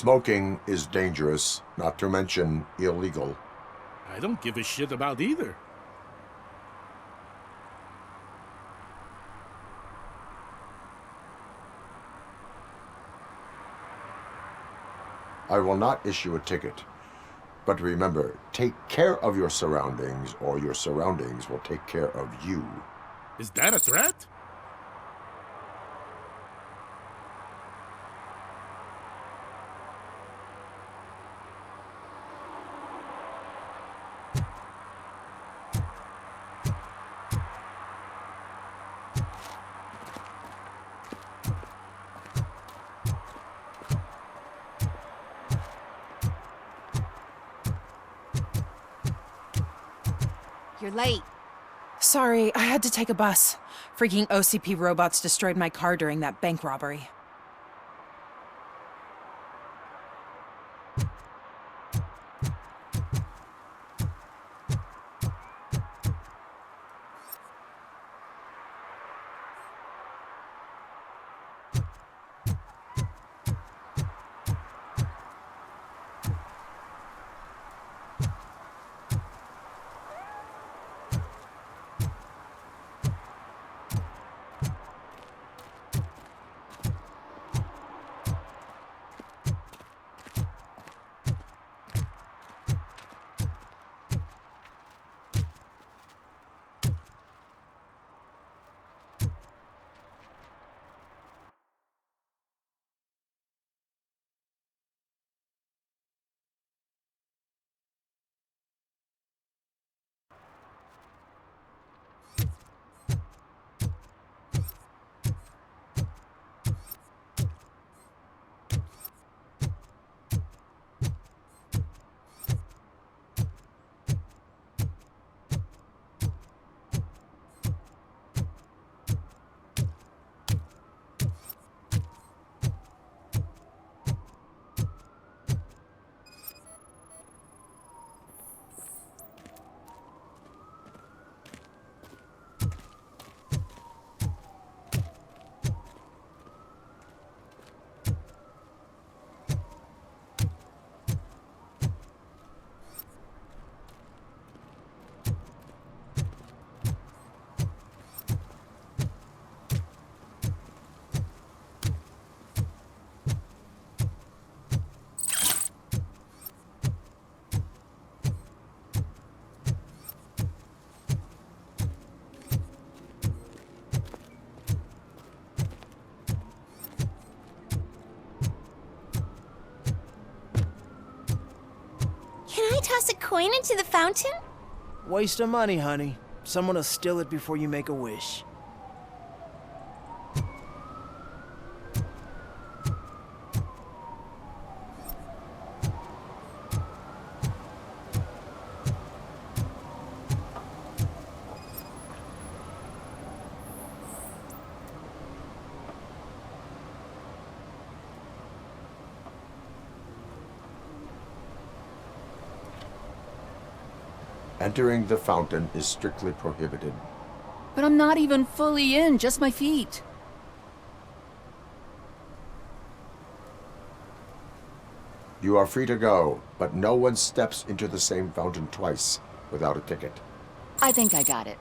Smoking is dangerous, not to mention illegal. I don't give a shit about either. I will not issue a ticket. But remember, take care of your surroundings, or your surroundings will take care of you. Is that a threat? You're late. Sorry, I had to take a bus. Freaking OCP robots destroyed my car during that bank robbery. Can I toss a coin into the fountain? Waste of money, honey. Someone will steal it before you make a wish. Entering the fountain is strictly prohibited. But I'm not even fully in, just my feet. You are free to go, but no one steps into the same fountain twice without a ticket. I think I got it.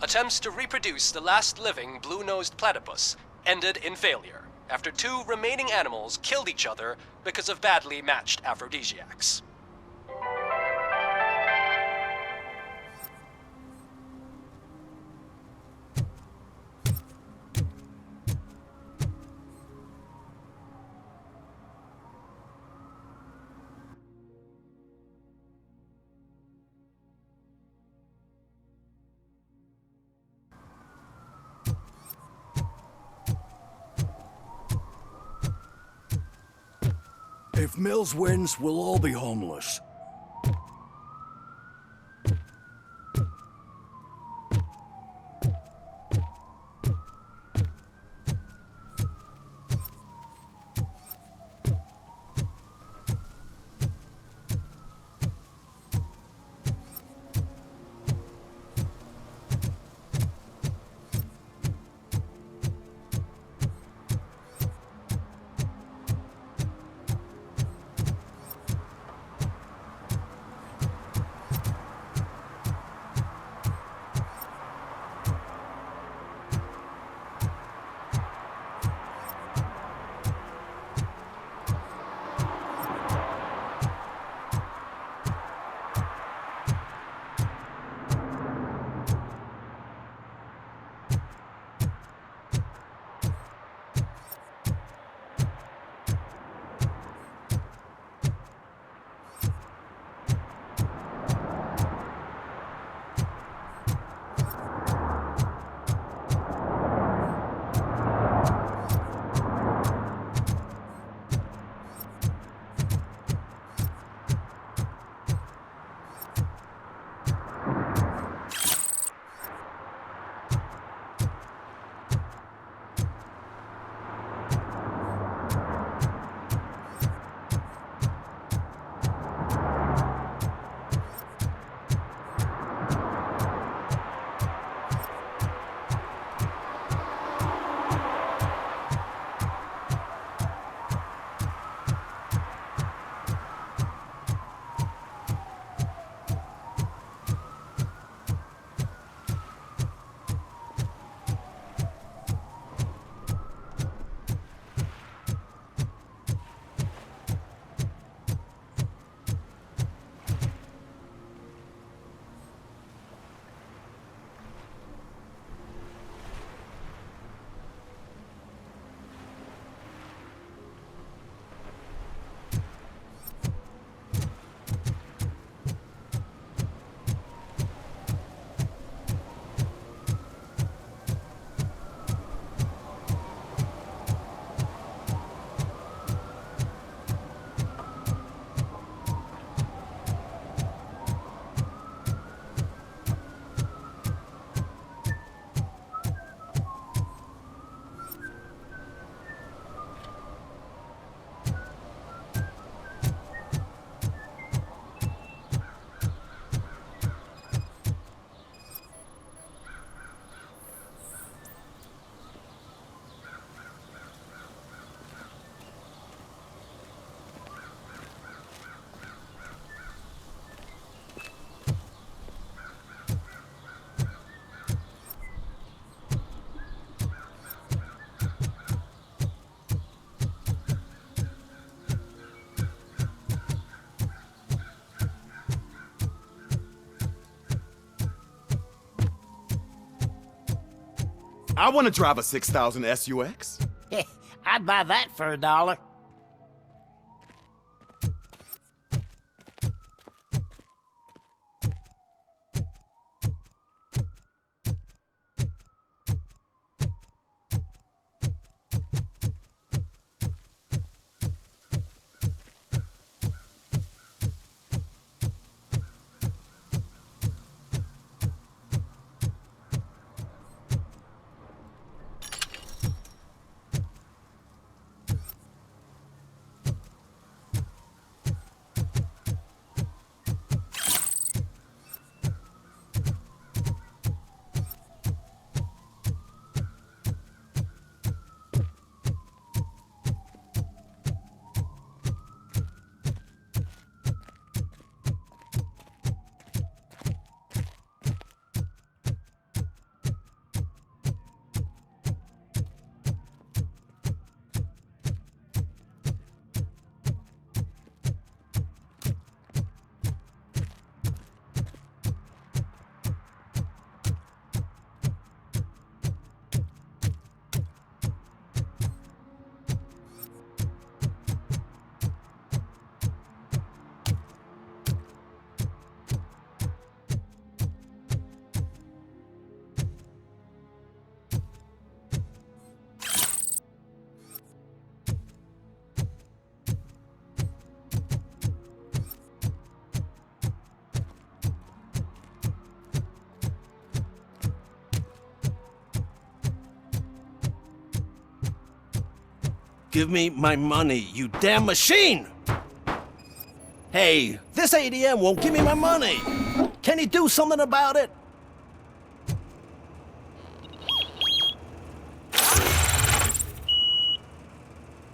Attempts to reproduce the last living blue-nosed platypus ended in failure after two remaining animals killed each other because of badly matched aphrodisiacs. If Mills wins, we'll all be homeless. I want to drive a 6000 SUX. I'd buy that for $1. Give me my money, you damn machine! Hey, this ADM won't give me my money! Can you do something about it?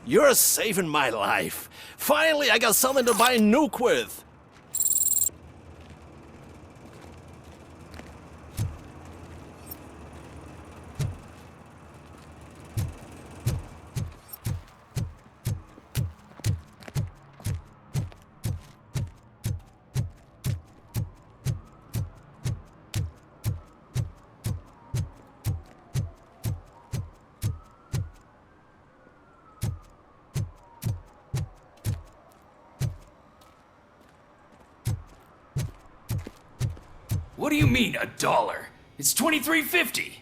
You're saving my life. Finally, I got something to buy a nuke with. What do you mean, $1? It's $23.50.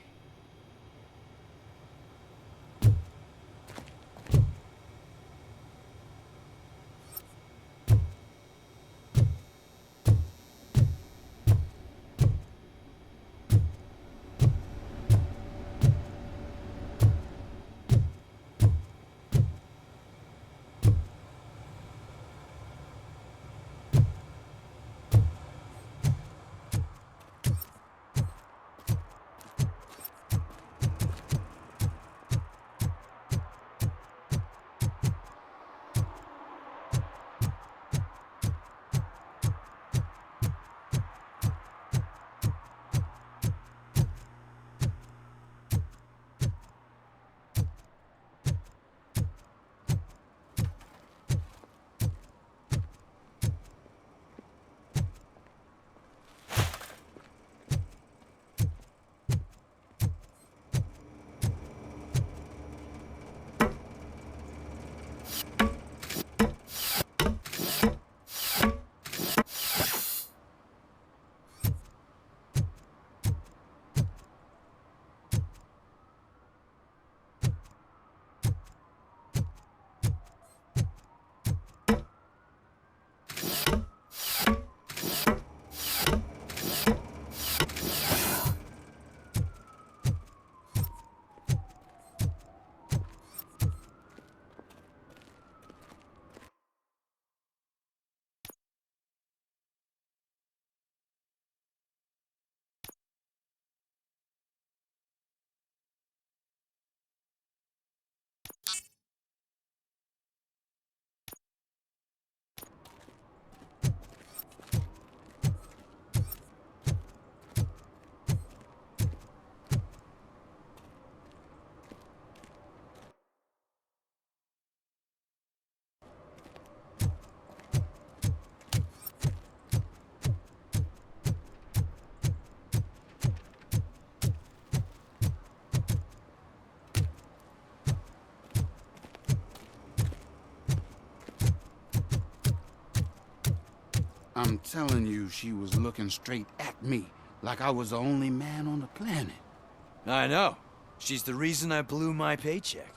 I'm telling you, she was looking straight at me, like I was the only man on the planet. I know. She's the reason I blew my paycheck.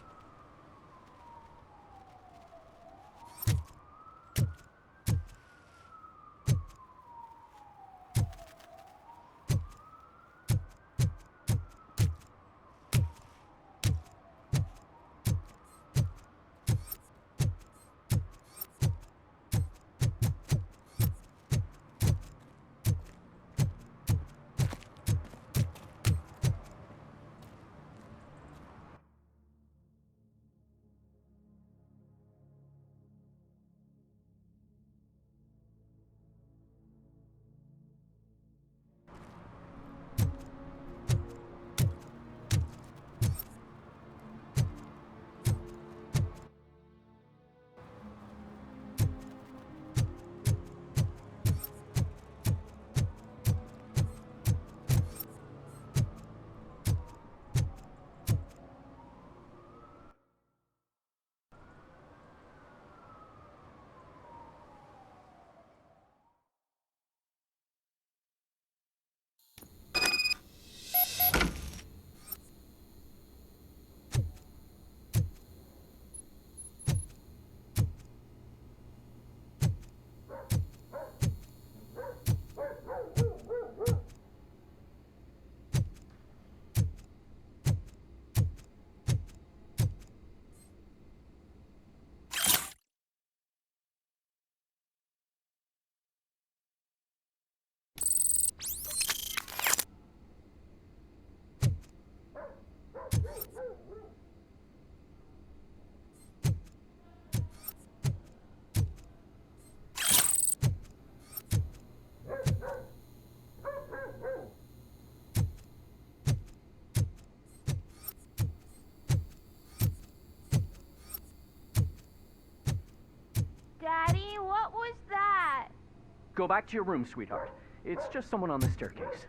Daddy, what was that? Go back to your room, sweetheart. It's just someone on the staircase.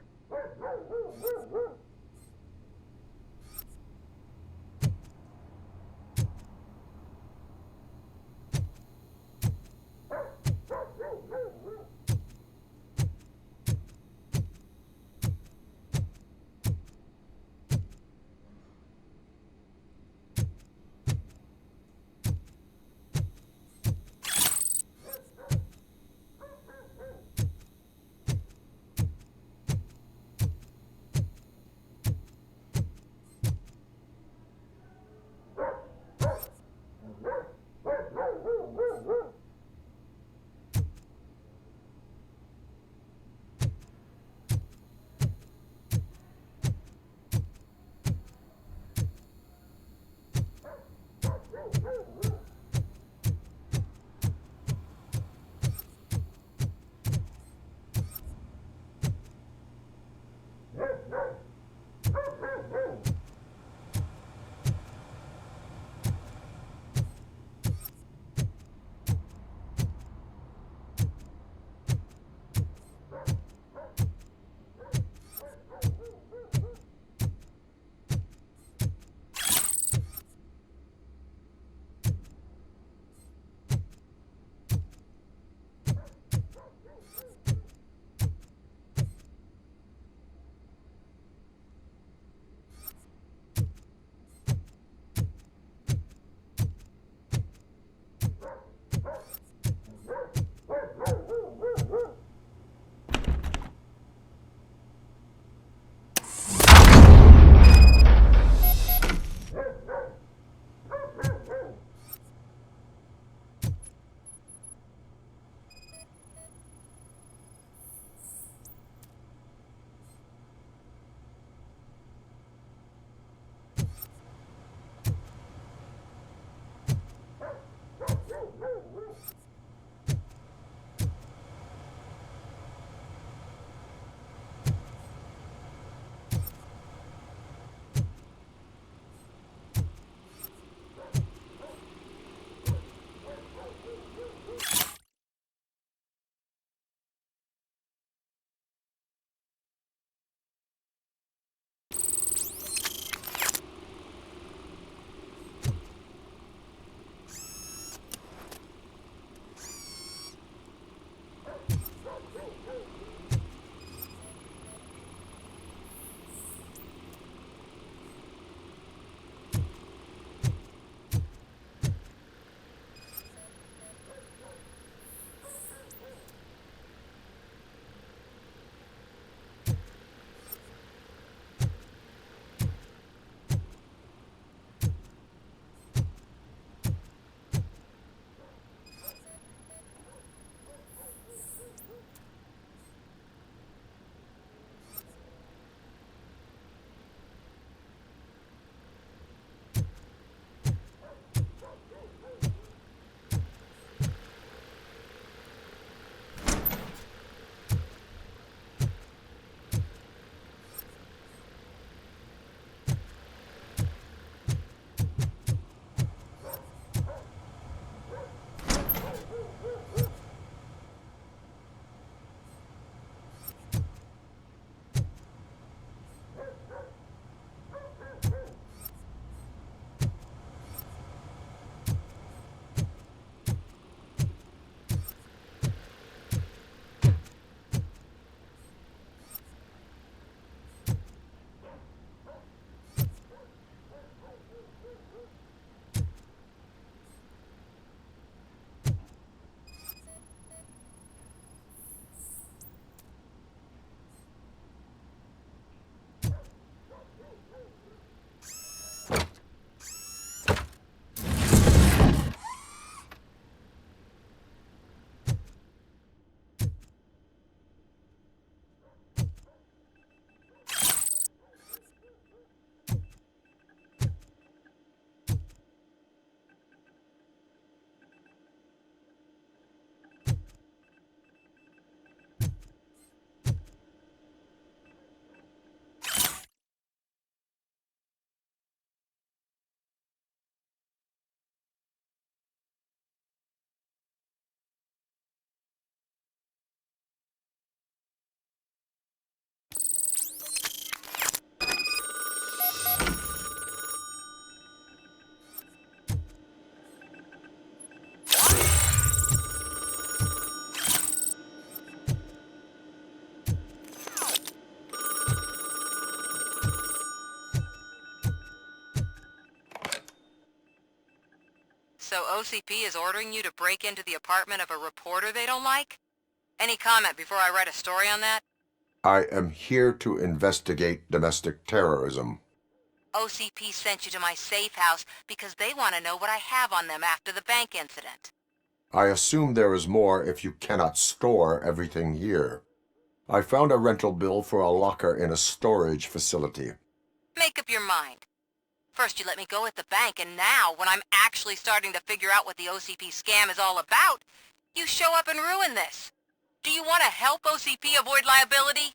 So OCP is ordering you to break into the apartment of a reporter they don't like? Any comment before I write a story on that? I am here to investigate domestic terrorism. OCP sent you to my safe house because they want to know what I have on them after the bank incident. I assume there is more if you cannot store everything here. I found a rental bill for a locker in a storage facility. Make up your mind. First you let me go at the bank, and now, when I'm actually starting to figure out what the OCP scam is all about, you show up and ruin this. Do you want to help OCP avoid liability?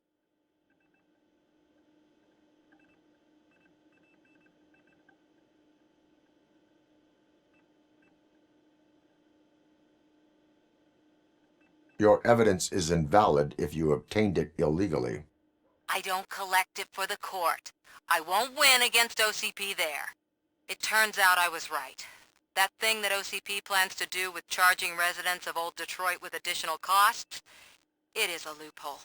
Your evidence is invalid if you obtained it illegally. I don't collect it for the court. I won't win against OCP there. It turns out I was right. That thing that OCP plans to do with charging residents of Old Detroit with additional costs, it is a loophole.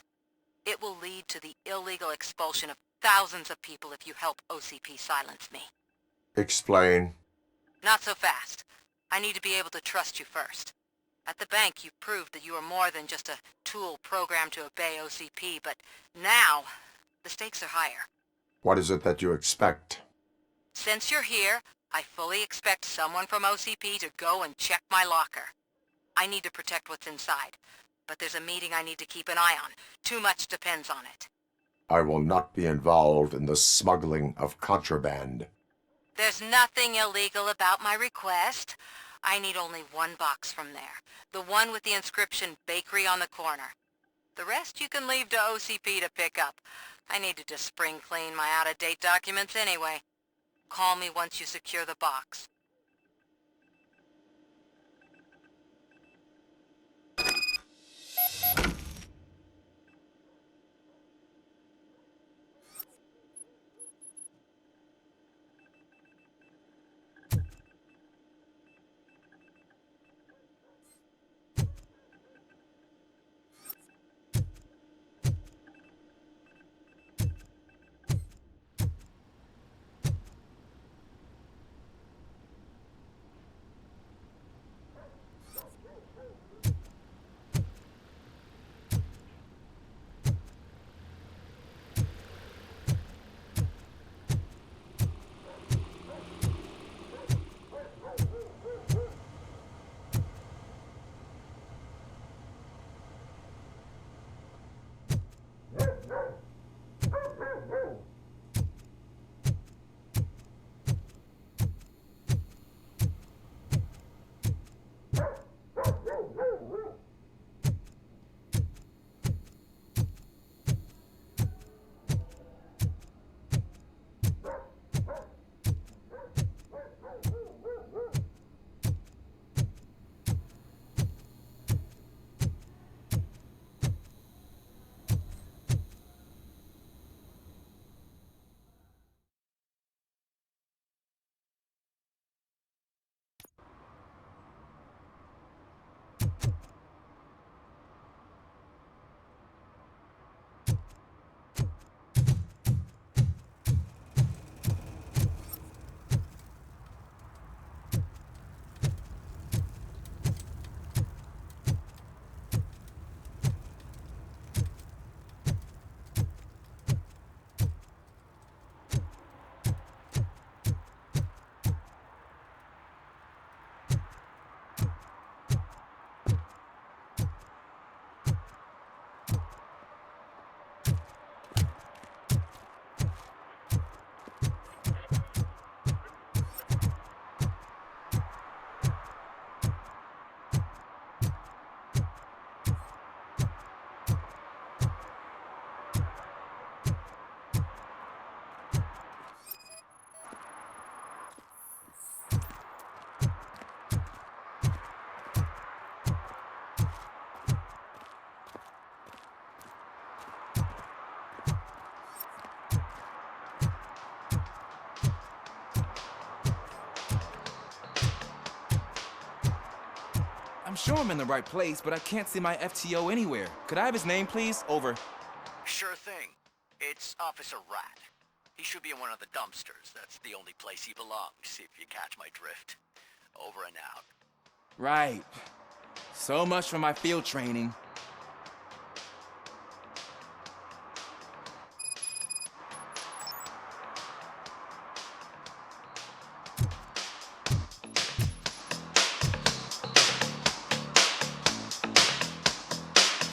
It will lead to the illegal expulsion of thousands of people if you help OCP silence me. Explain. Not so fast. I need to be able to trust you first. At the bank, you proved that you are more than just a tool programmed to obey OCP, but now, the stakes are higher. What is it that you expect? Since you're here, I fully expect someone from OCP to go and check my locker. I need to protect what's inside, but there's a meeting I need to keep an eye on. Too much depends on it. I will not be involved in the smuggling of contraband. There's nothing illegal about my request. I need only one box from there. The one with the inscription Bakery on the corner. The rest you can leave to OCP to pick up. I needed to spring clean my out-of-date documents anyway. Call me once you secure the box. I'm sure I'm in the right place, but I can't see my FTO anywhere. Could I have his name, please? Over. Sure thing. It's Officer Rat. He should be in one of the dumpsters. That's the only place he belongs, if you catch my drift. over and out. Right. So much for my field training.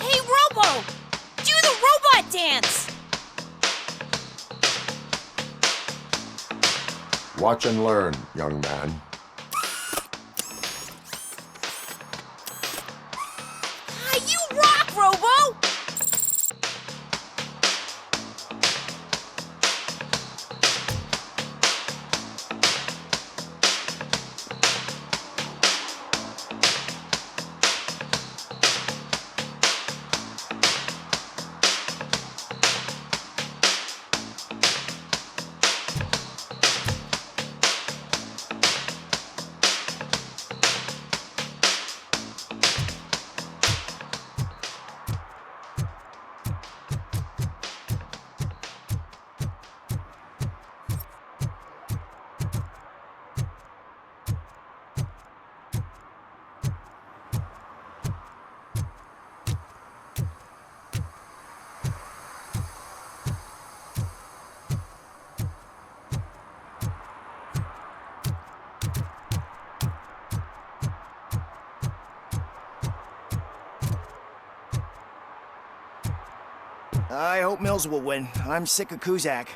Hey, Robo! Do the robot dance! Watch and learn, young man. You rock, Robo! I hope Mills will win. I'm sick of Kuzak.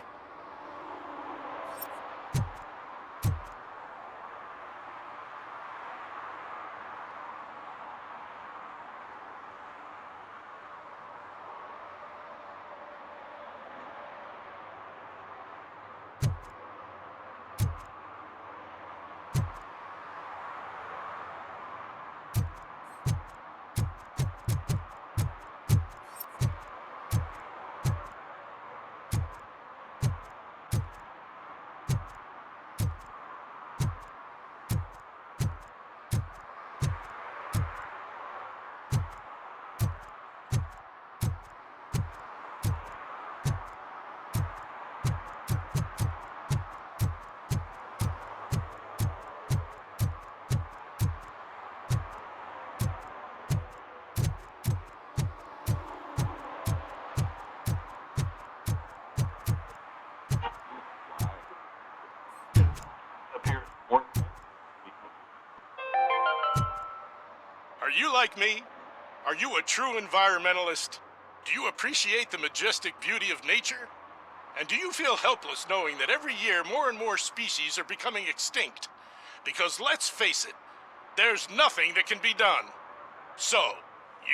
Are you like me? Are you a true environmentalist? Do you appreciate the majestic beauty of nature? And do you feel helpless knowing that every year more and more species are becoming extinct? Because let's face it, there's nothing that can be done. So,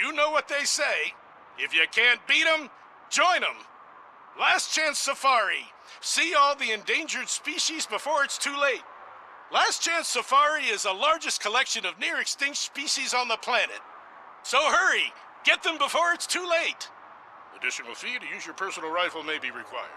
you know what they say. If you can't beat 'em, join 'em. Last Chance Safari. See all the endangered species before it's too late. Last Chance Safari is the largest collection of near-extinct species on the planet. So hurry, get them before it's too late. Additional fee to use your personal rifle may be required.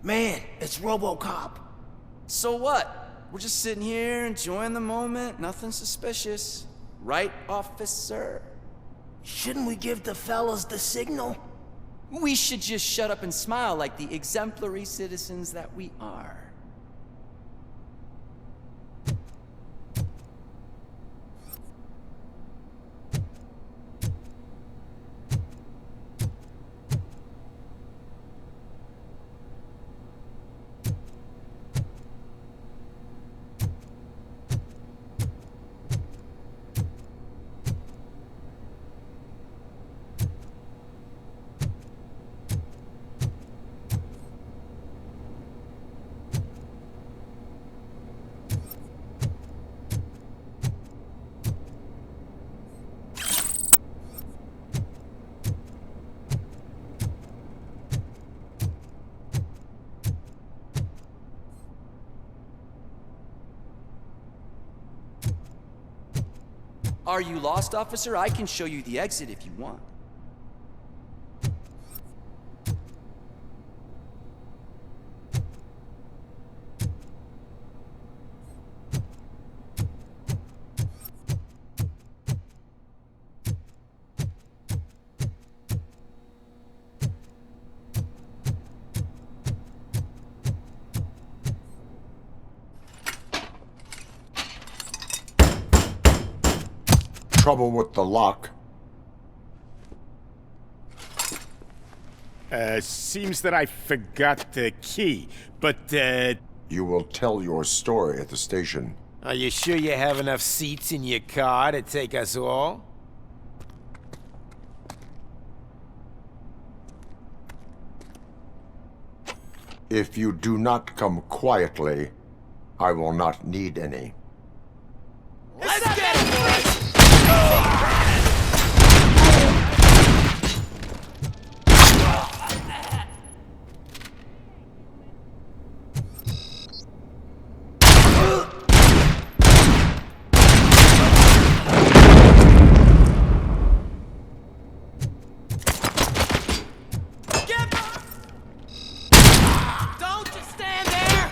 Man, it's Robocop. So what? We're just sitting here enjoying the moment, nothing suspicious. Right, officer? Shouldn't we give the fellas the signal? We should just shut up and smile like the exemplary citizens that we are. Are you lost, officer? I can show you the exit if you want. Trouble with the lock. Seems that I forgot the key, but, You will tell your story at the station. Are you sure you have enough seats in your car to take us all? If you do not come quietly, I will not need any. Let's get it, boys! Don't just stand there!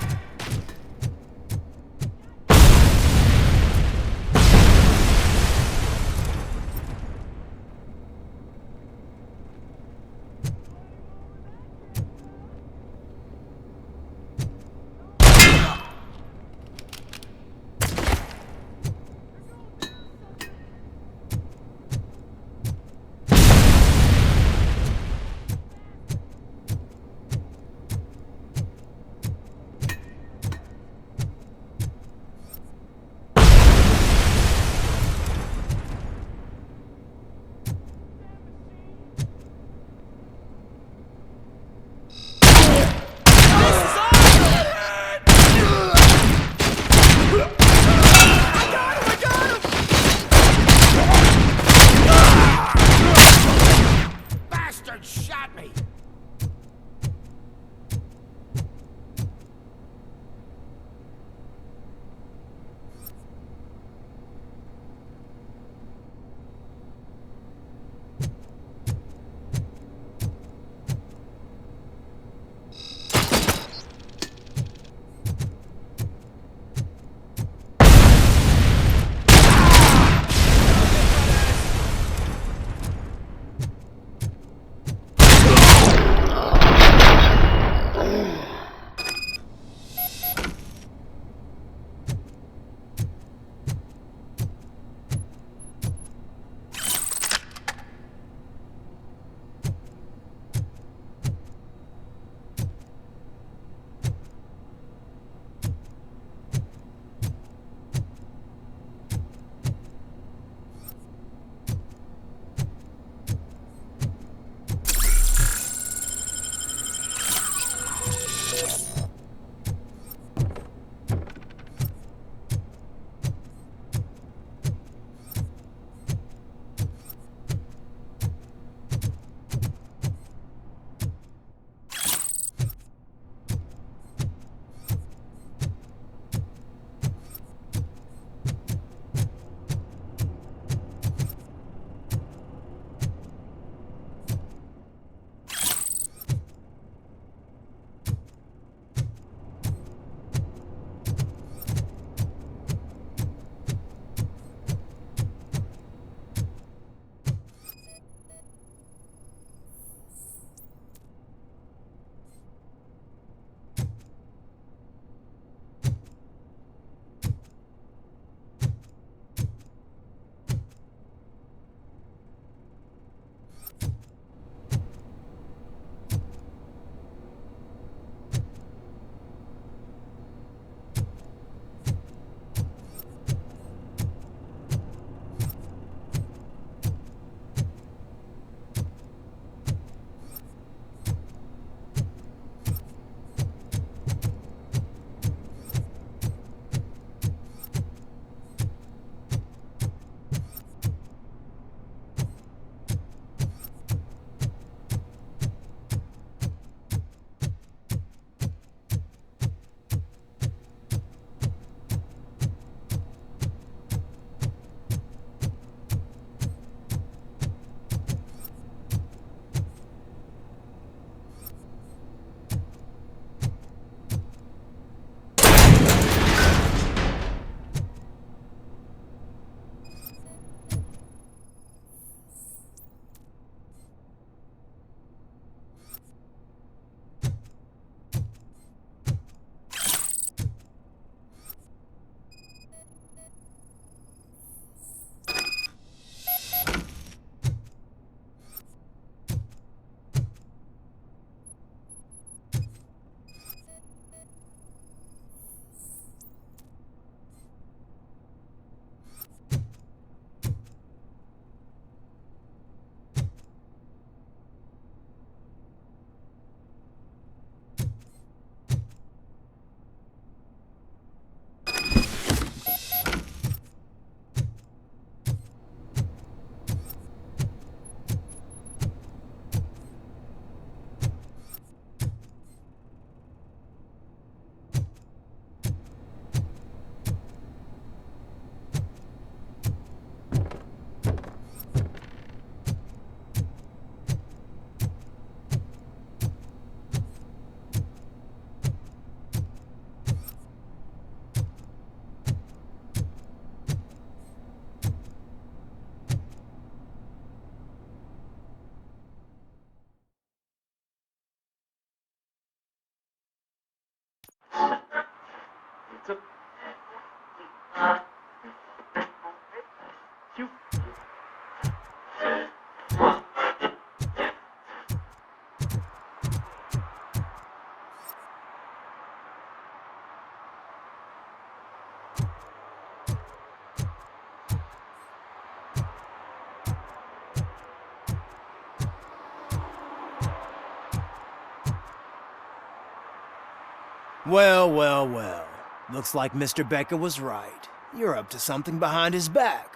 Well, well, well. Looks like Mr. Becker was right. You're up to something behind his back.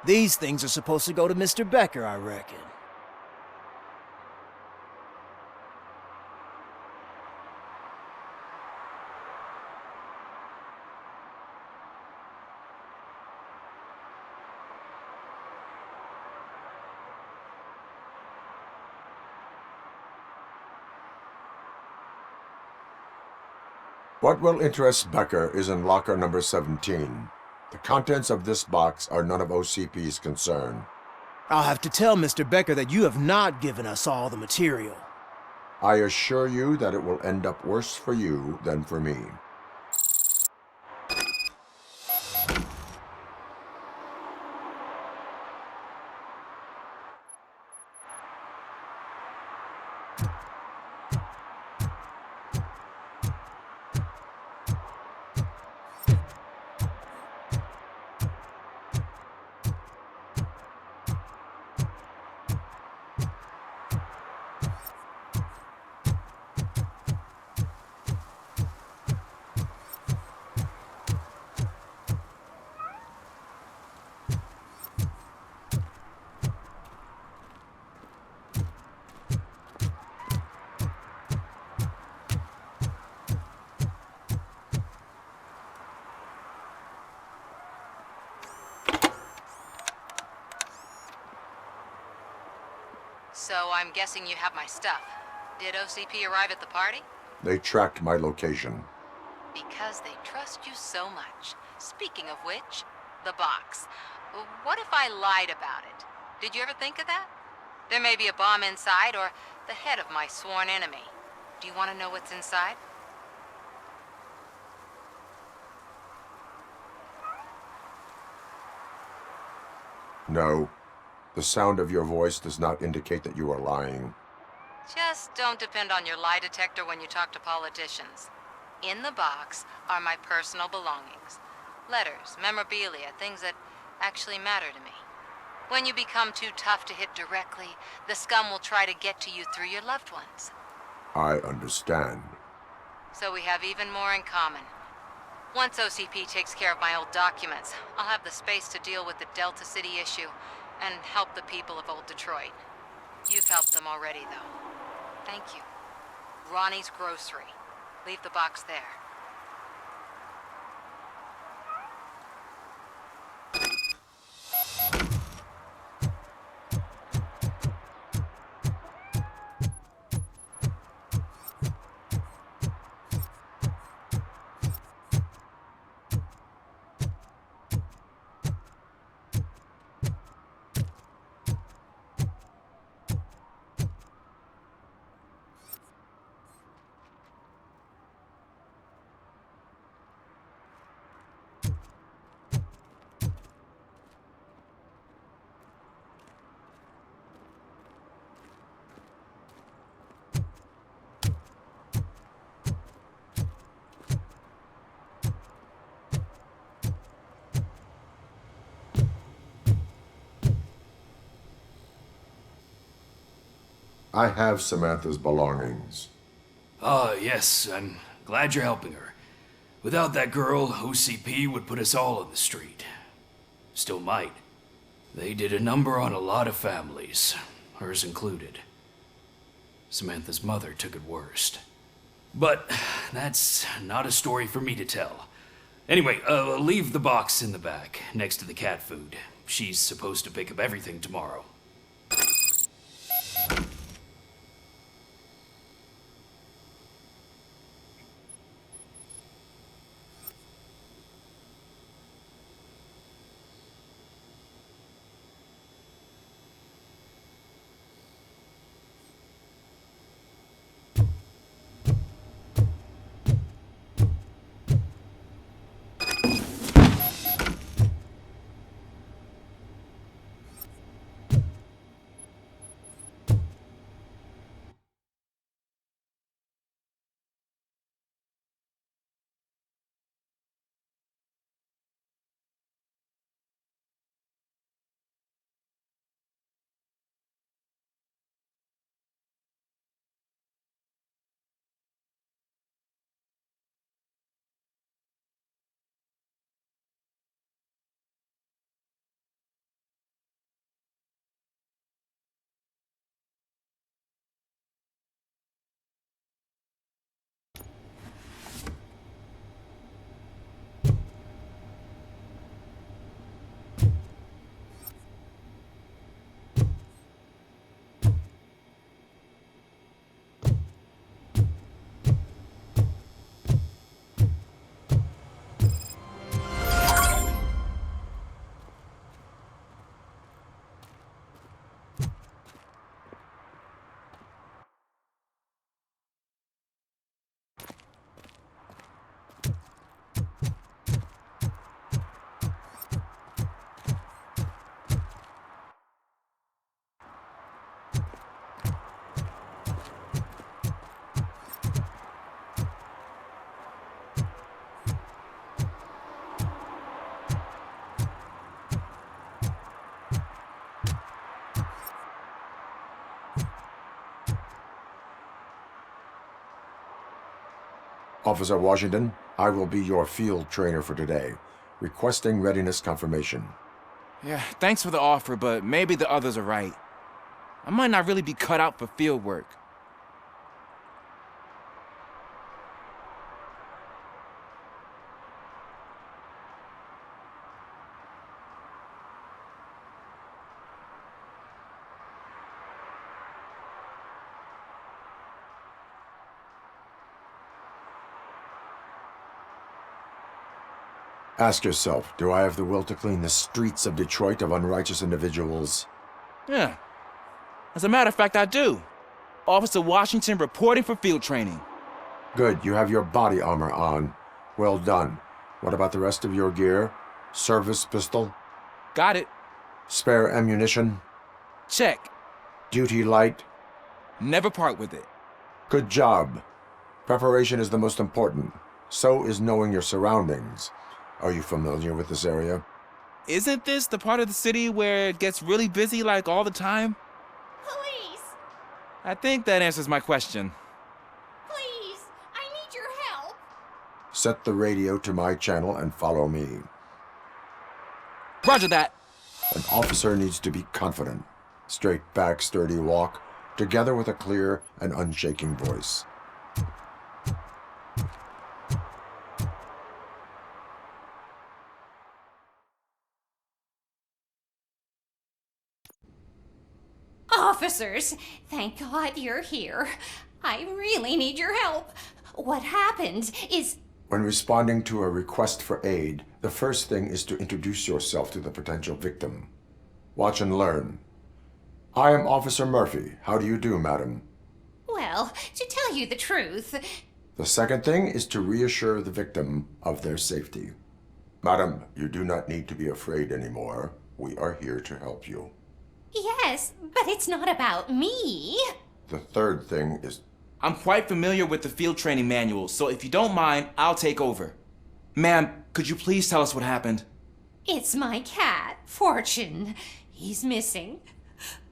These things are supposed to go to Mr. Becker, I reckon. What will interest Becker is in locker number 17. The contents of this box are none of OCP's concern. I'll have to tell Mr. Becker that you have not given us all the material. I assure you that it will end up worse for you than for me. So I'm guessing you have my stuff. Did OCP arrive at the party? They tracked my location. Because they trust you so much. Speaking of which, the box. What if I lied about it? Did you ever think of that? There may be a bomb inside or the head of my sworn enemy. Do you want to know what's inside? No. The sound of your voice does not indicate that you are lying. Just don't depend on your lie detector when you talk to politicians. In the box are my personal belongings. Letters, memorabilia, things that actually matter to me. When you become too tough to hit directly, the scum will try to get to you through your loved ones. I understand. So we have even more in common. Once OCP takes care of my old documents, I'll have the space to deal with the Delta City issue and help the people of Old Detroit. You've helped them already, though. Thank you. Ronnie's Grocery. Leave the box there. I have Samantha's belongings. Ah, yes, I'm glad you're helping her. Without that girl, OCP would put us all on the street. Still might. They did a number on a lot of families, hers included. Samantha's mother took it worst. But that's not a story for me to tell. Anyway, leave the box in the back, next to the cat food. She's supposed to pick up everything tomorrow. Officer Washington, I will be your field trainer for today. Requesting readiness confirmation. Yeah, thanks for the offer, but maybe the others are right. I might not really be cut out for field work. Ask yourself, do I have the will to clean the streets of Detroit of unrighteous individuals? Yeah. As a matter of fact, I do. Officer Washington reporting for field training. Good, you have your body armor on. Well done. What about the rest of your gear? Service pistol? Got it. Spare ammunition? Check. Duty light? Never part with it. Good job. Preparation is the most important. So is knowing your surroundings. Are you familiar with this area? Isn't this the part of the city where it gets really busy like all the time? Police! I think that answers my question. Please! I need your help! Set the radio to my channel and follow me. Roger that. An officer needs to be confident. Straight back, sturdy walk, together with a clear and unshaking voice. Officers, thank God you're here. I really need your help. What happened is... When responding to a request for aid, the first thing is to introduce yourself to the potential victim. Watch and learn. I am Officer Murphy. How do you do, madam? Well, to tell you the truth... The second thing is to reassure the victim of their safety. Madam, you do not need to be afraid anymore. We are here to help you. Yes, but it's not about me. The third thing is... I'm quite familiar with the field training manual, so if you don't mind, I'll take over. Ma'am, could you please tell us what happened? It's my cat, Fortune. He's missing.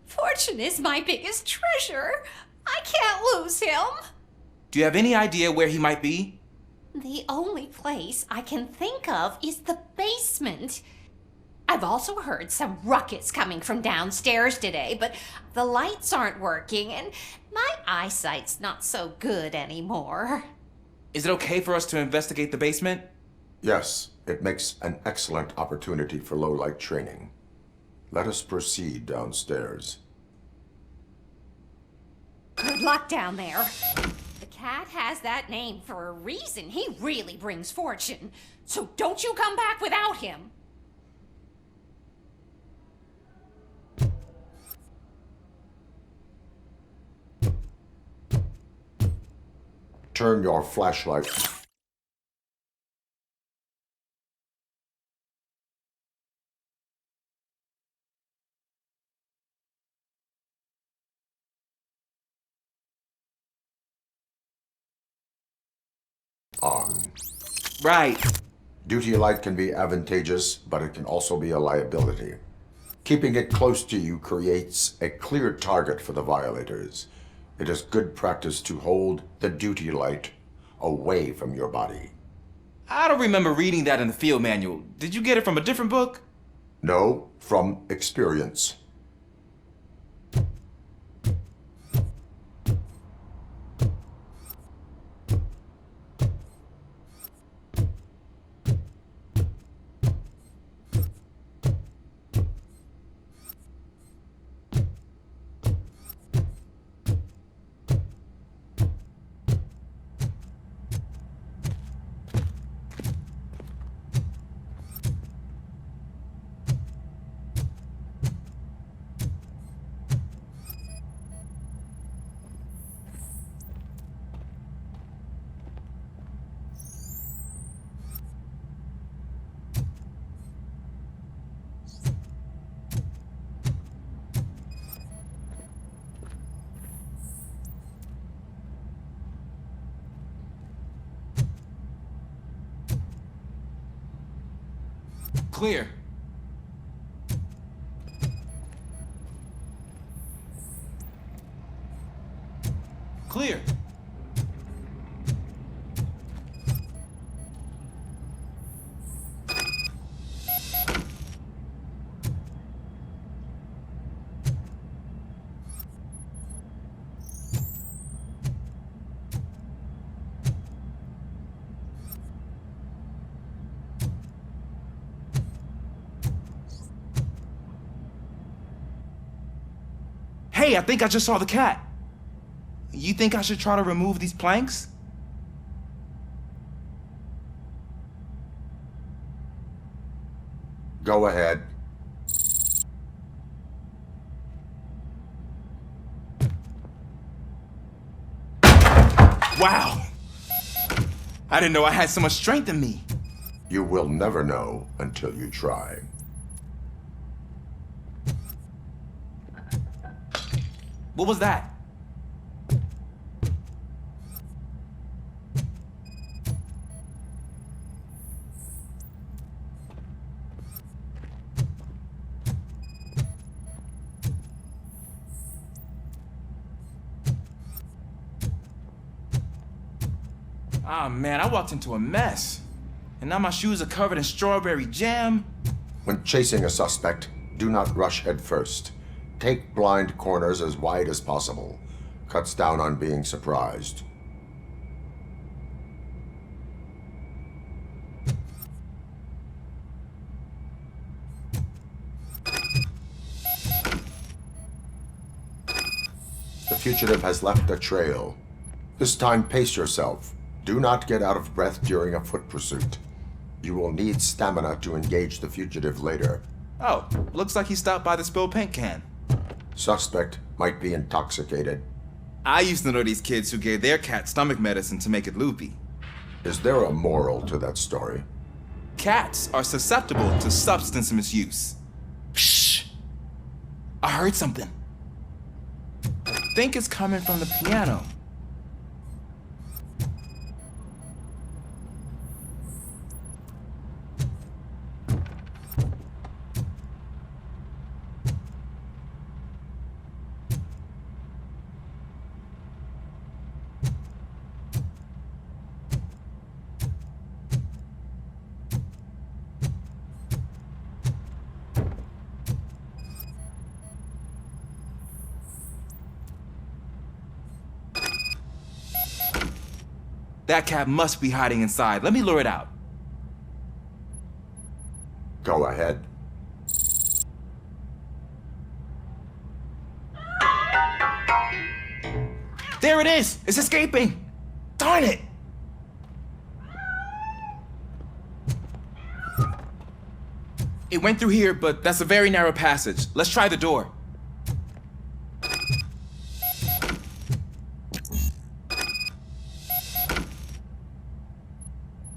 Fortune is my biggest treasure. I can't lose him. Do you have any idea where he might be? The only place I can think of is the basement. I've also heard some ruckus coming from downstairs today, but the lights aren't working and my eyesight's not so good anymore. Is it okay for us to investigate the basement? Yes, it makes an excellent opportunity for low-light training. Let us proceed downstairs. Good luck down there. The cat has that name for a reason. He really brings fortune. So don't you come back without him. Turn your flashlight on. Right. Duty light can be advantageous, but it can also be a liability. Keeping it close to you creates a clear target for the violators. It is good practice to hold the duty light away from your body. I don't remember reading that in the field manual. Did you get it from a different book? No, from experience. Clear. Clear. Hey, I think I just saw the cat. You think I should try to remove these planks? Go ahead. Wow! I didn't know I had so much strength in me. You will never know until you try. What was that? Ah, man, I walked into a mess. And now my shoes are covered in strawberry jam. When chasing a suspect, do not rush head first. Take blind corners as wide as possible. Cuts down on being surprised. The fugitive has left a trail. This time, pace yourself. Do not get out of breath during a foot pursuit. You will need stamina to engage the fugitive later. Oh, looks like he stopped by the spilled paint can. Suspect might be intoxicated. I used to know these kids who gave their cat stomach medicine to make it loopy. Is there a moral to that story? Cats are susceptible to substance misuse. Shh! I heard something. I think it's coming from the piano. That cat must be hiding inside. Let me lure it out. Go ahead. There it is! It's escaping! Darn it! It went through here, but that's a very narrow passage. Let's try the door.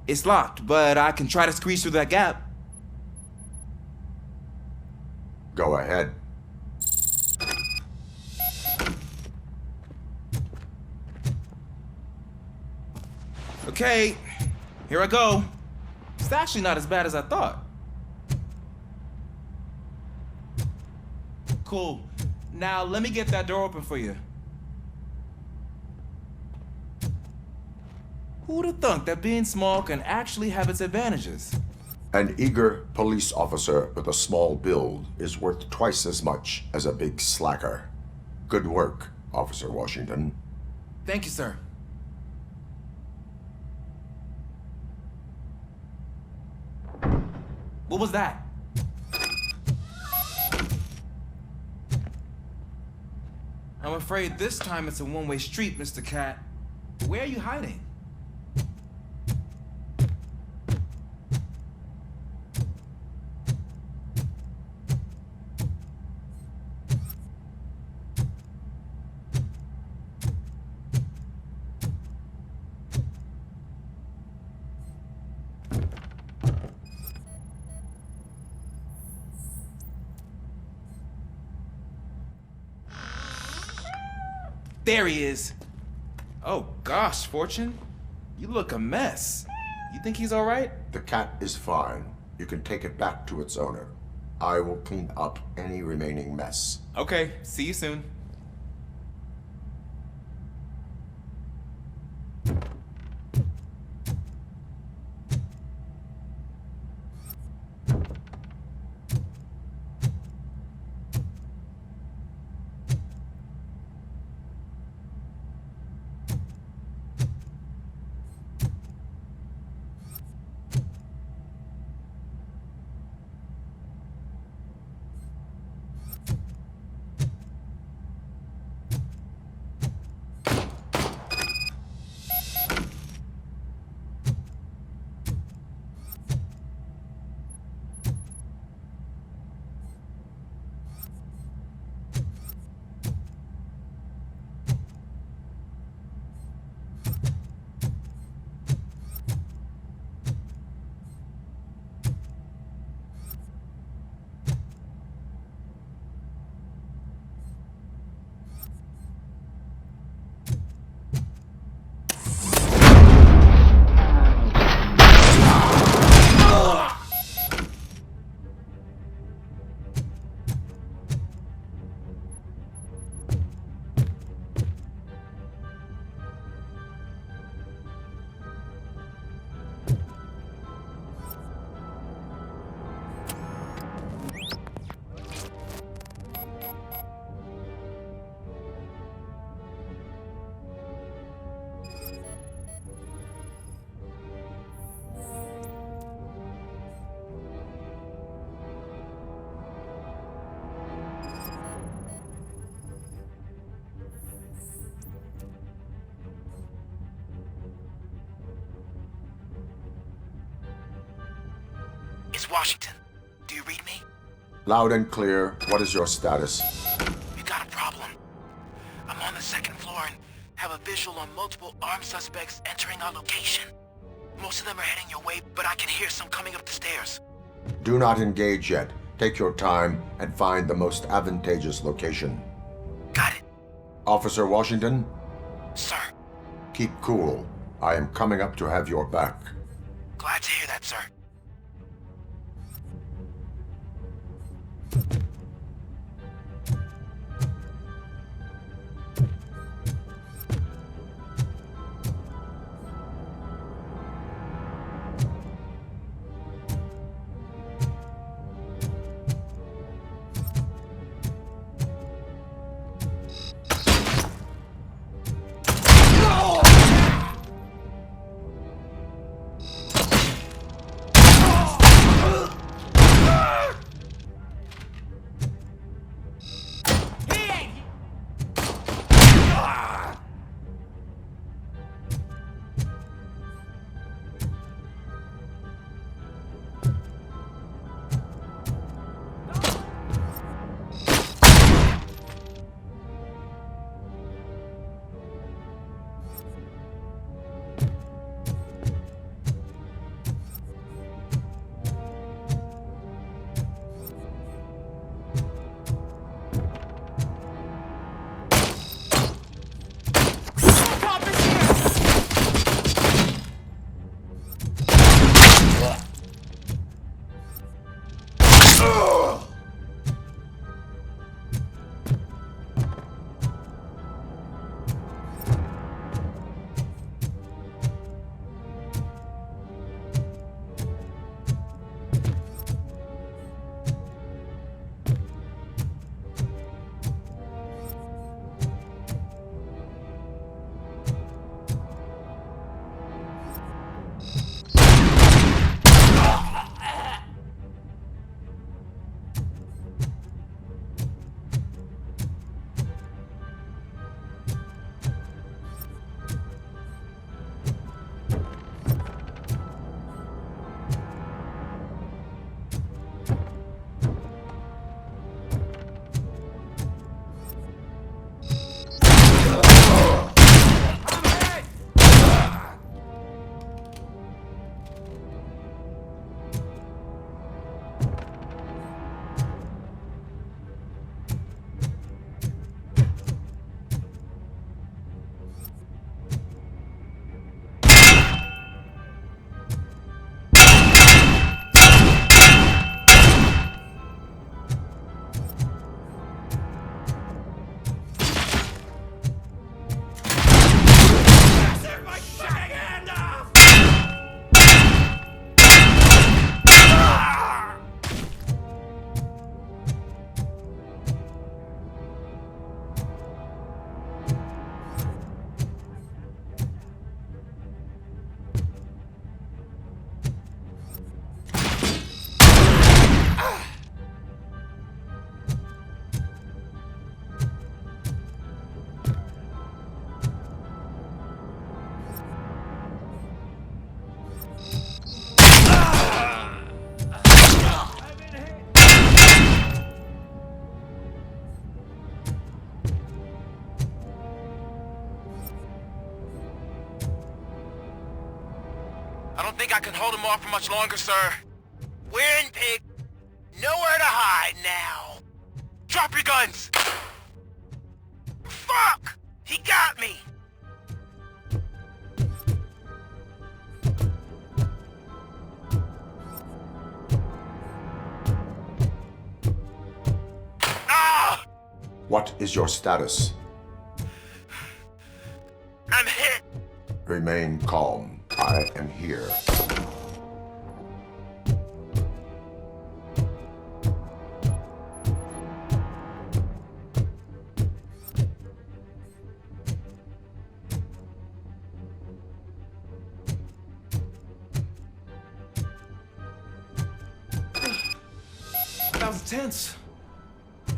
It's locked, but I can try to squeeze through that gap. Go ahead. Okay, here I go. It's actually not as bad as I thought. Cool. Now let me get that door open for you. Who'd have thunk that being small can actually have its advantages? An eager police officer with a small build is worth twice as much as a big slacker. Good work, Officer Washington. Thank you, sir. What was that? I'm afraid this time it's a one-way street, Mr. Cat. Where are you hiding? There he is. Oh gosh, Fortune. You look a mess. You think he's all right? The cat is fine. you can take it back to its owner. I will clean up any remaining mess. Okay, see you soon. It's Washington. Do you read me? Loud and clear. What is your status? We got a problem. I'm on the second floor and have a visual on multiple armed suspects entering our location. Most of them are heading your way, but I can hear some coming up the stairs. Do not engage yet. Take your time and find the most advantageous location. Got it. Officer Washington? Sir. Keep cool. I am coming up to have your back. Glad to hear that, sir. think I can hold him off for much longer, sir. We're in, pig. Nowhere to hide now. Drop your guns! Fuck! He got me! Ah! What is your status? I'm hit! Remain calm. I am here. That was tense.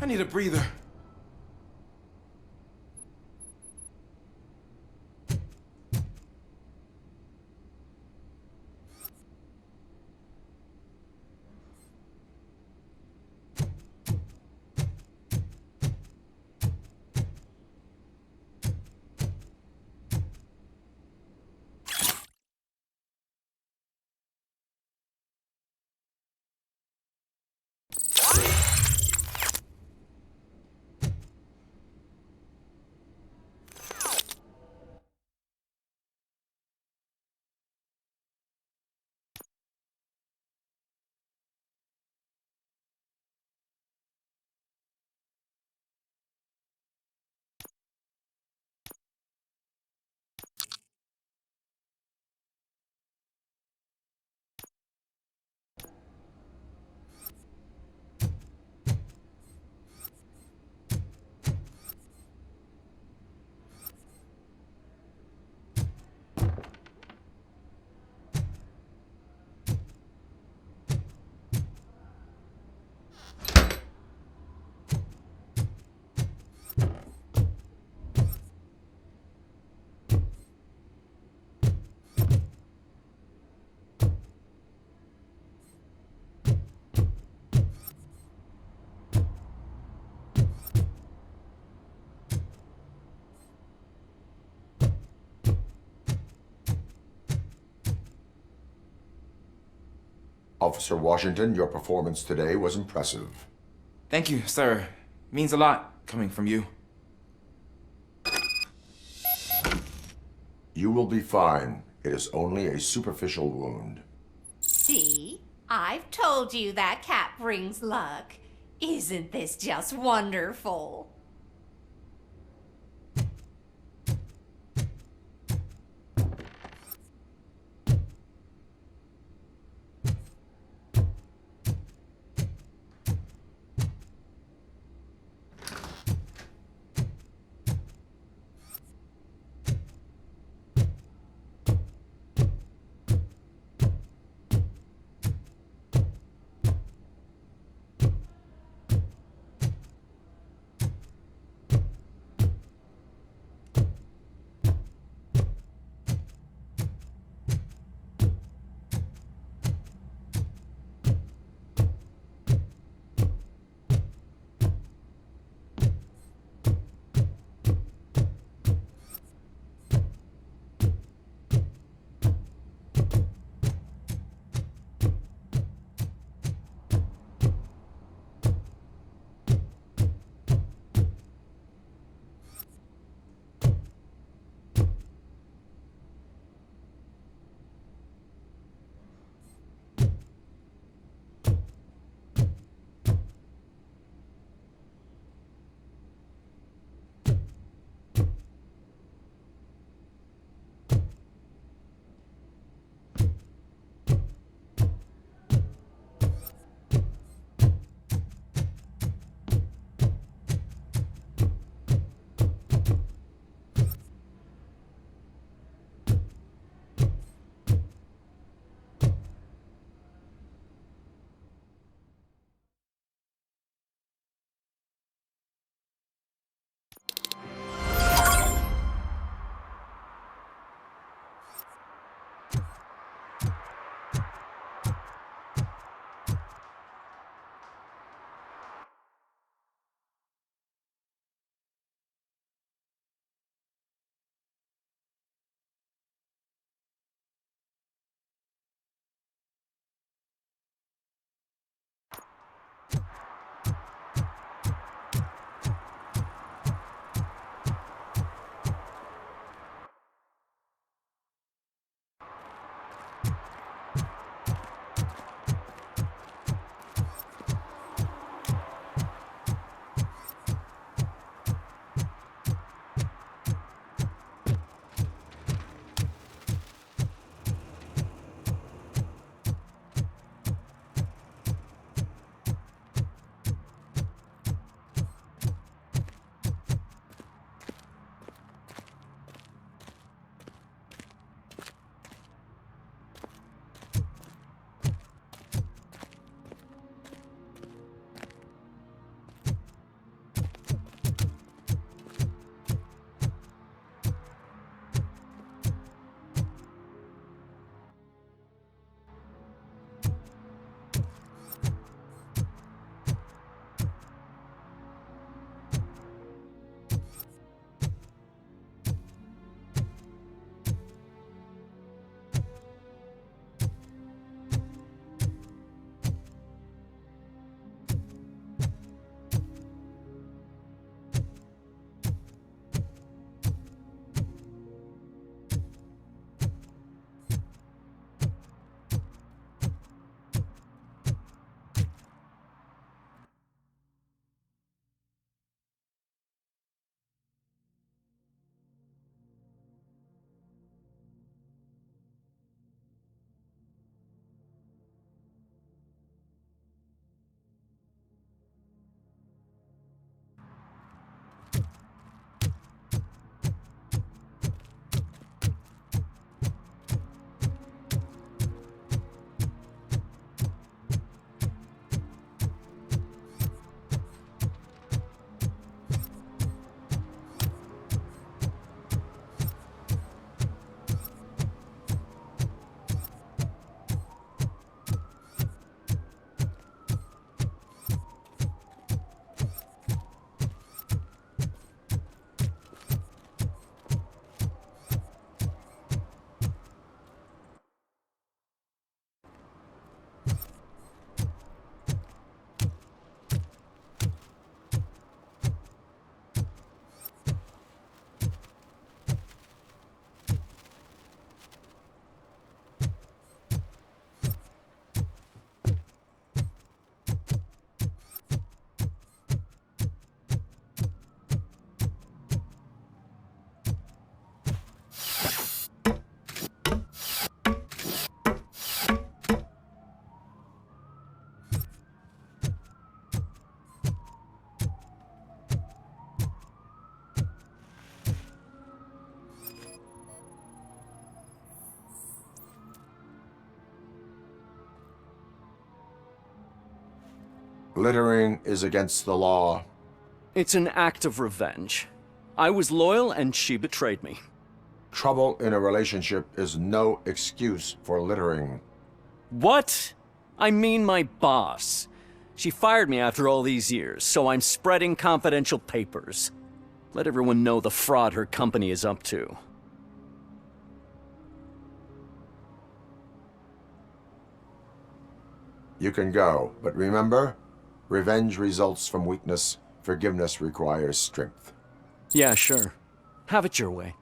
I need a breather. Officer Washington, your performance today was impressive. Thank you, sir. Means a lot coming from you. You will be fine. It is only a superficial wound. See? I've told you that cat brings luck. Isn't this just wonderful? Littering is against the law. It's an act of revenge. I was loyal and she betrayed me. Trouble in a relationship is no excuse for littering. What? I mean my boss. She fired me after all these years, so I'm spreading confidential papers. Let everyone know the fraud her company is up to. You can go, but remember, revenge results from weakness. Forgiveness requires strength. Yeah, sure. Have it your way.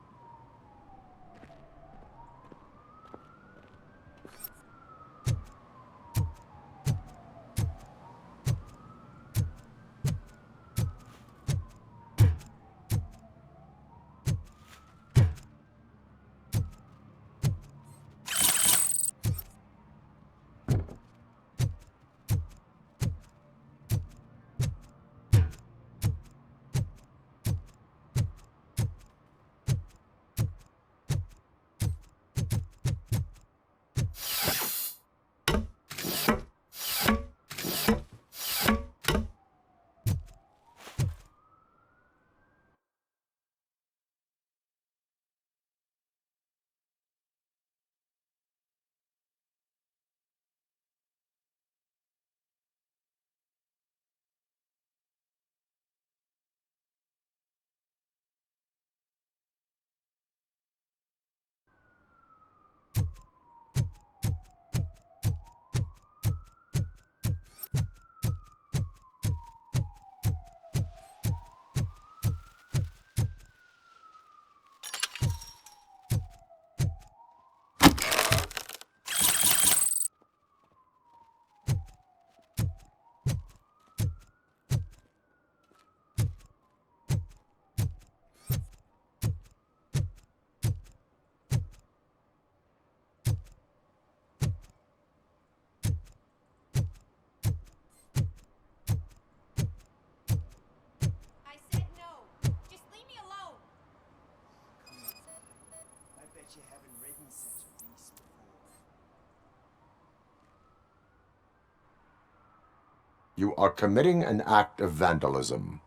You are committing an act of vandalism.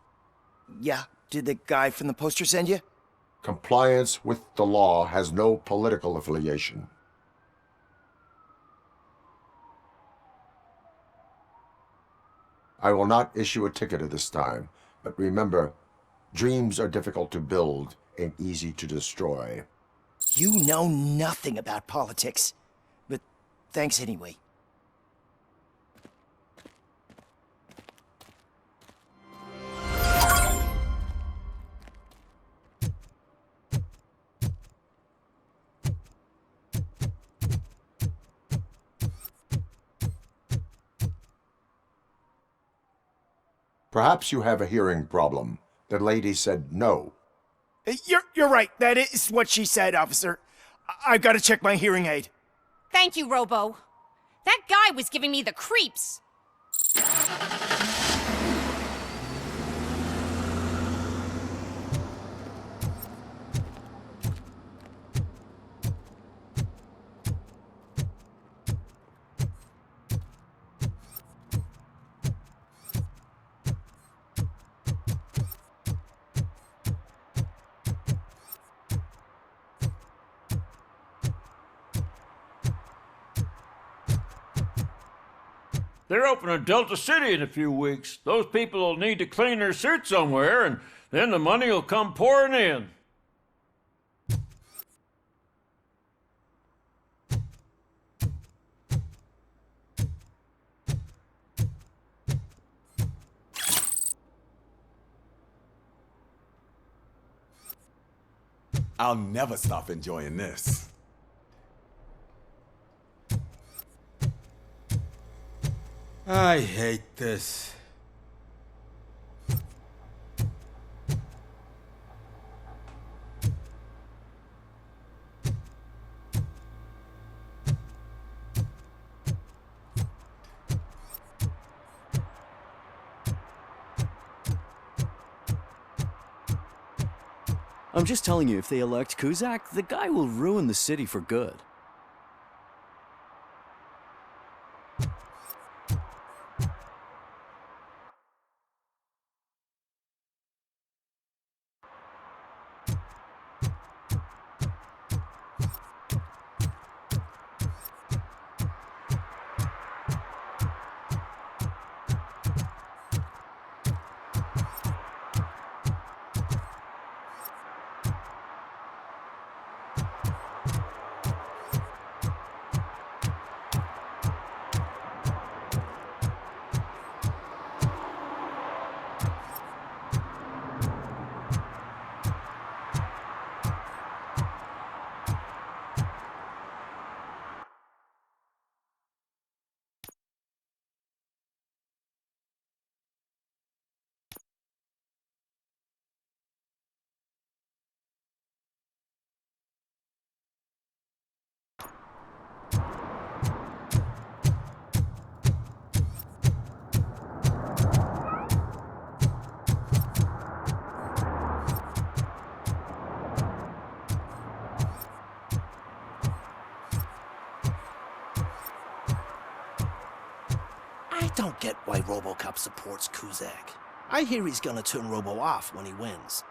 Yeah, did the guy from the poster send you? Compliance with the law has no political affiliation. I will not issue a ticket at this time, but remember, dreams are difficult to build and easy to destroy. You know nothing about politics, but thanks anyway. Perhaps you have a hearing problem. The lady said no. You're right. That is what she said, officer. I've got to check my hearing aid. Thank you, Robo. That guy was giving me the creeps. They're opening Delta City in a few weeks. Those people will need to clean their suits somewhere, and then the money will come pouring in. I'll never stop enjoying this. I hate this. I'm just telling you, if they elect Kuzak, the guy will ruin the city for good. don't get why Robocop supports Kuzak. I hear he's gonna turn Robo off when he wins.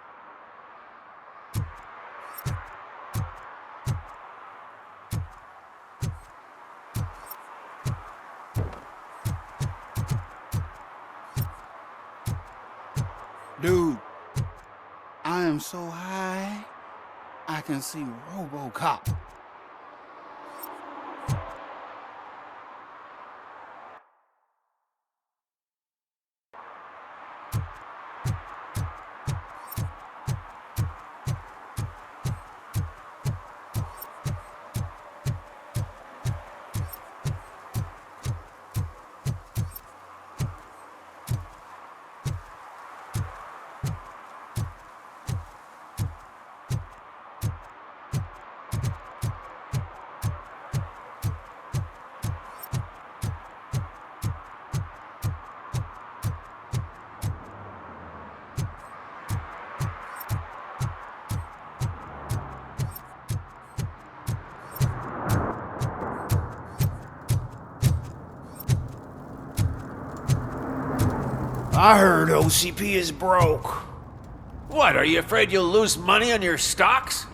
Dude, I am so high, I can see Robocop. I heard OCP is broke. What, are you afraid you'll lose money on your stocks?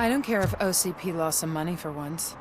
I don't care if OCP lost some money for once.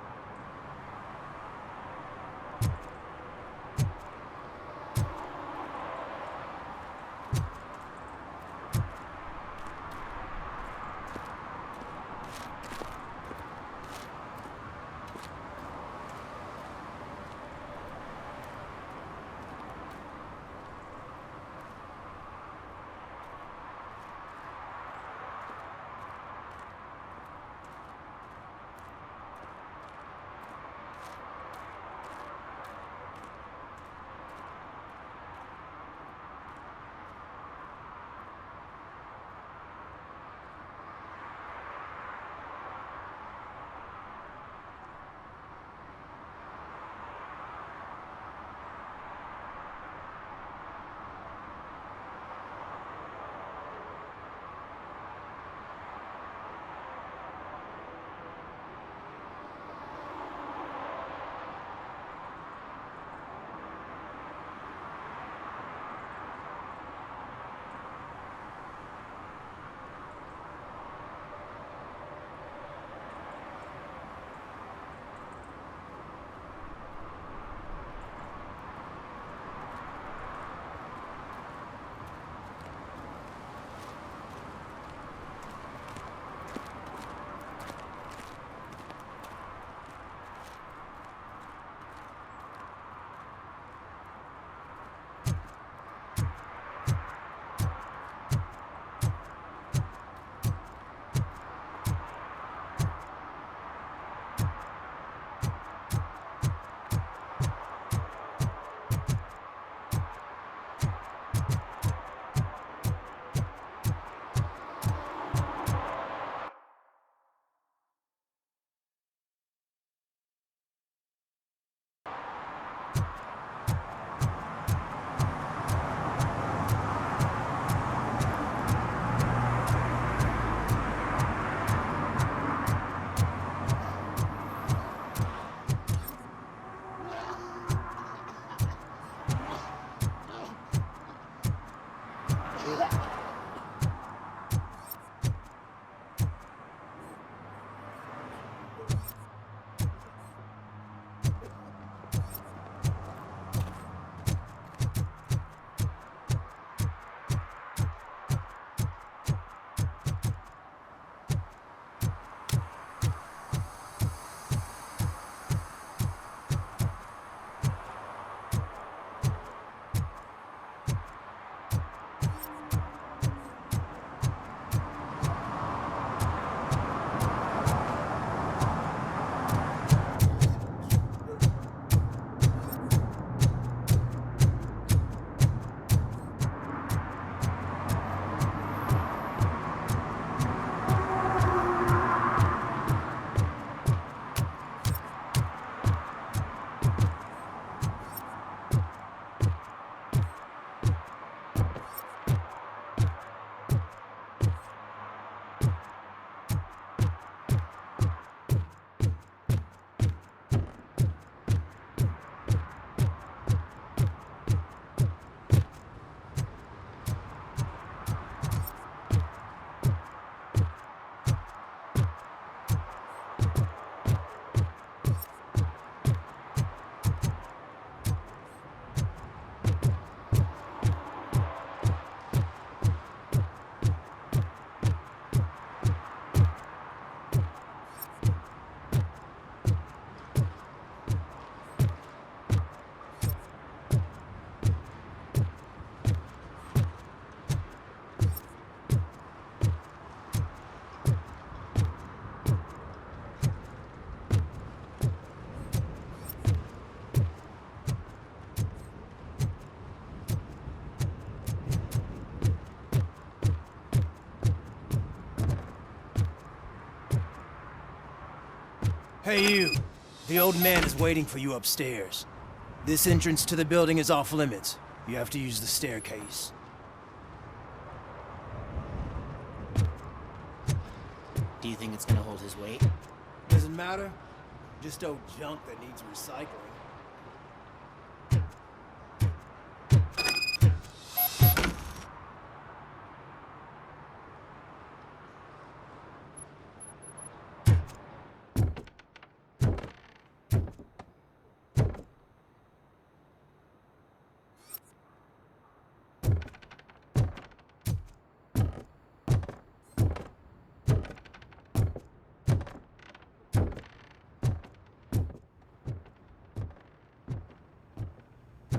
Hey, you. The old man is waiting for you upstairs. This entrance to the building is off limits. You have to use the staircase. Do you think it's gonna hold his weight? Doesn't matter. Just old junk that needs recycling.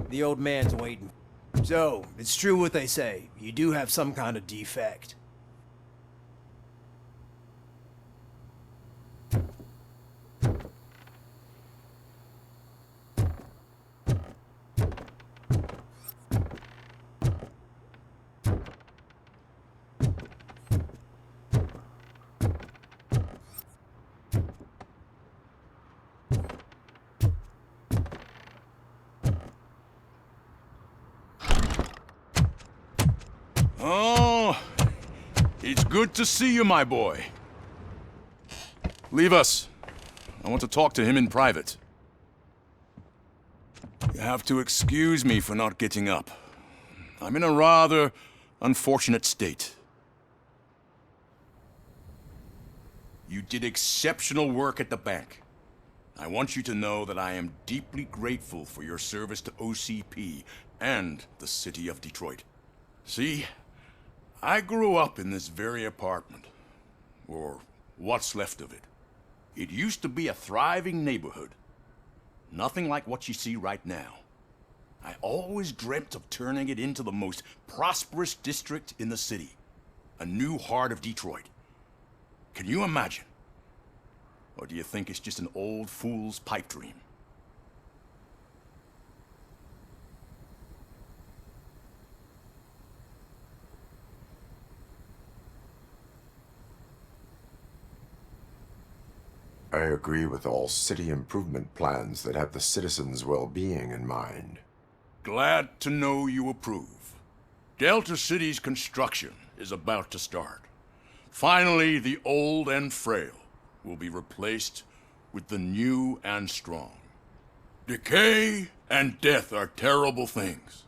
The old man's waiting. So, it's true what they say. You do have some kind of defect. Oh, it's good to see you, my boy. Leave us. I want to talk to him in private. You have to excuse me for not getting up. I'm in a rather unfortunate state. You did exceptional work at the bank. I want you to know that I am deeply grateful for your service to OCP and the city of Detroit. See? I grew up in this very apartment, or what's left of it. It used to be a thriving neighborhood. Nothing like what you see right now. I always dreamt of turning it into the most prosperous district in the city. A new heart of Detroit. Can you imagine? Or do you think it's just an old fool's pipe dream? I agree with all city improvement plans that have the citizens' well-being in mind. Glad to know you approve. Delta City's construction is about to start. Finally, the old and frail will be replaced with the new and strong. Decay and death are terrible things.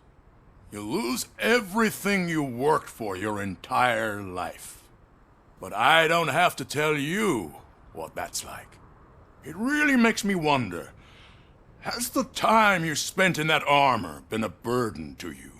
You lose everything you worked for your entire life. But I don't have to tell you what that's like. It really makes me wonder, has the time you spent in that armor been a burden to you?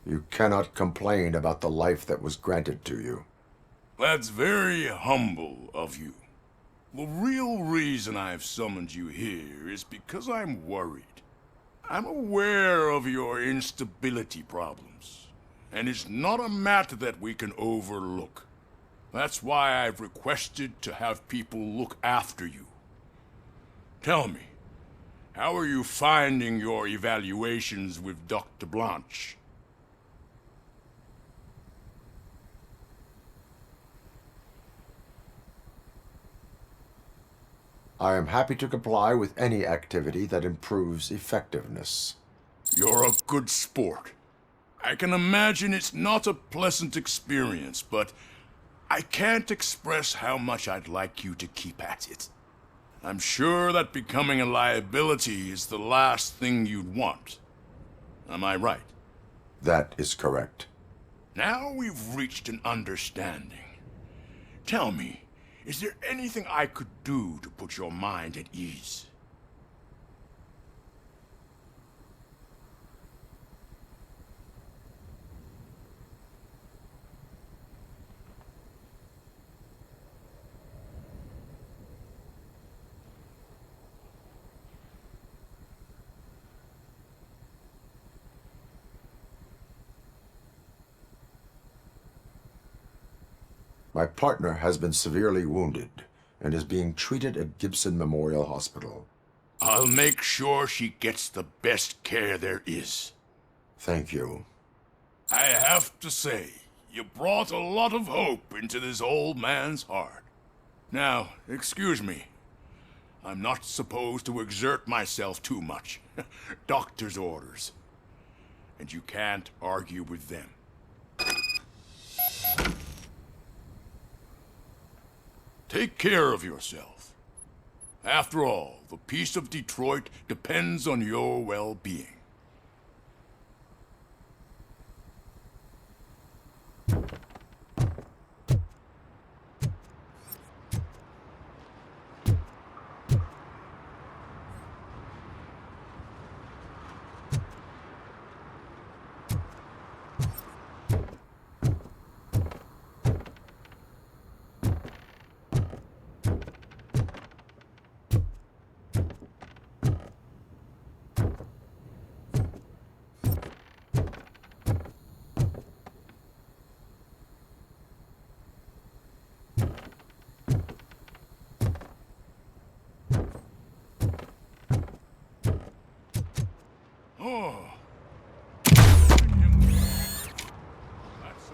You cannot complain about the life that was granted to you. That's very humble of you. The real reason I've summoned you here is because I'm worried. I'm aware of your instability problems, and it's not a matter that we can overlook. That's why I've requested to have people look after you. Tell me, how are you finding your evaluations with Dr. Blanche? I am happy to comply with any activity that improves effectiveness. You're a good sport. I can imagine it's not a pleasant experience, but I can't express how much I'd like you to keep at it. I'm sure that becoming a liability is the last thing you'd want. Am I right? That is correct. Now we've reached an understanding. Tell me, is there anything I could do to put your mind at ease? My partner has been severely wounded and is being treated at Gibson Memorial Hospital. I'll make sure she gets the best care there is. Thank you. I have to say, you brought a lot of hope into this old man's heart. Now, excuse me. I'm not supposed to exert myself too much. Doctor's orders. And you can't argue with them. Take care of yourself. After all, the peace of Detroit depends on your well-being.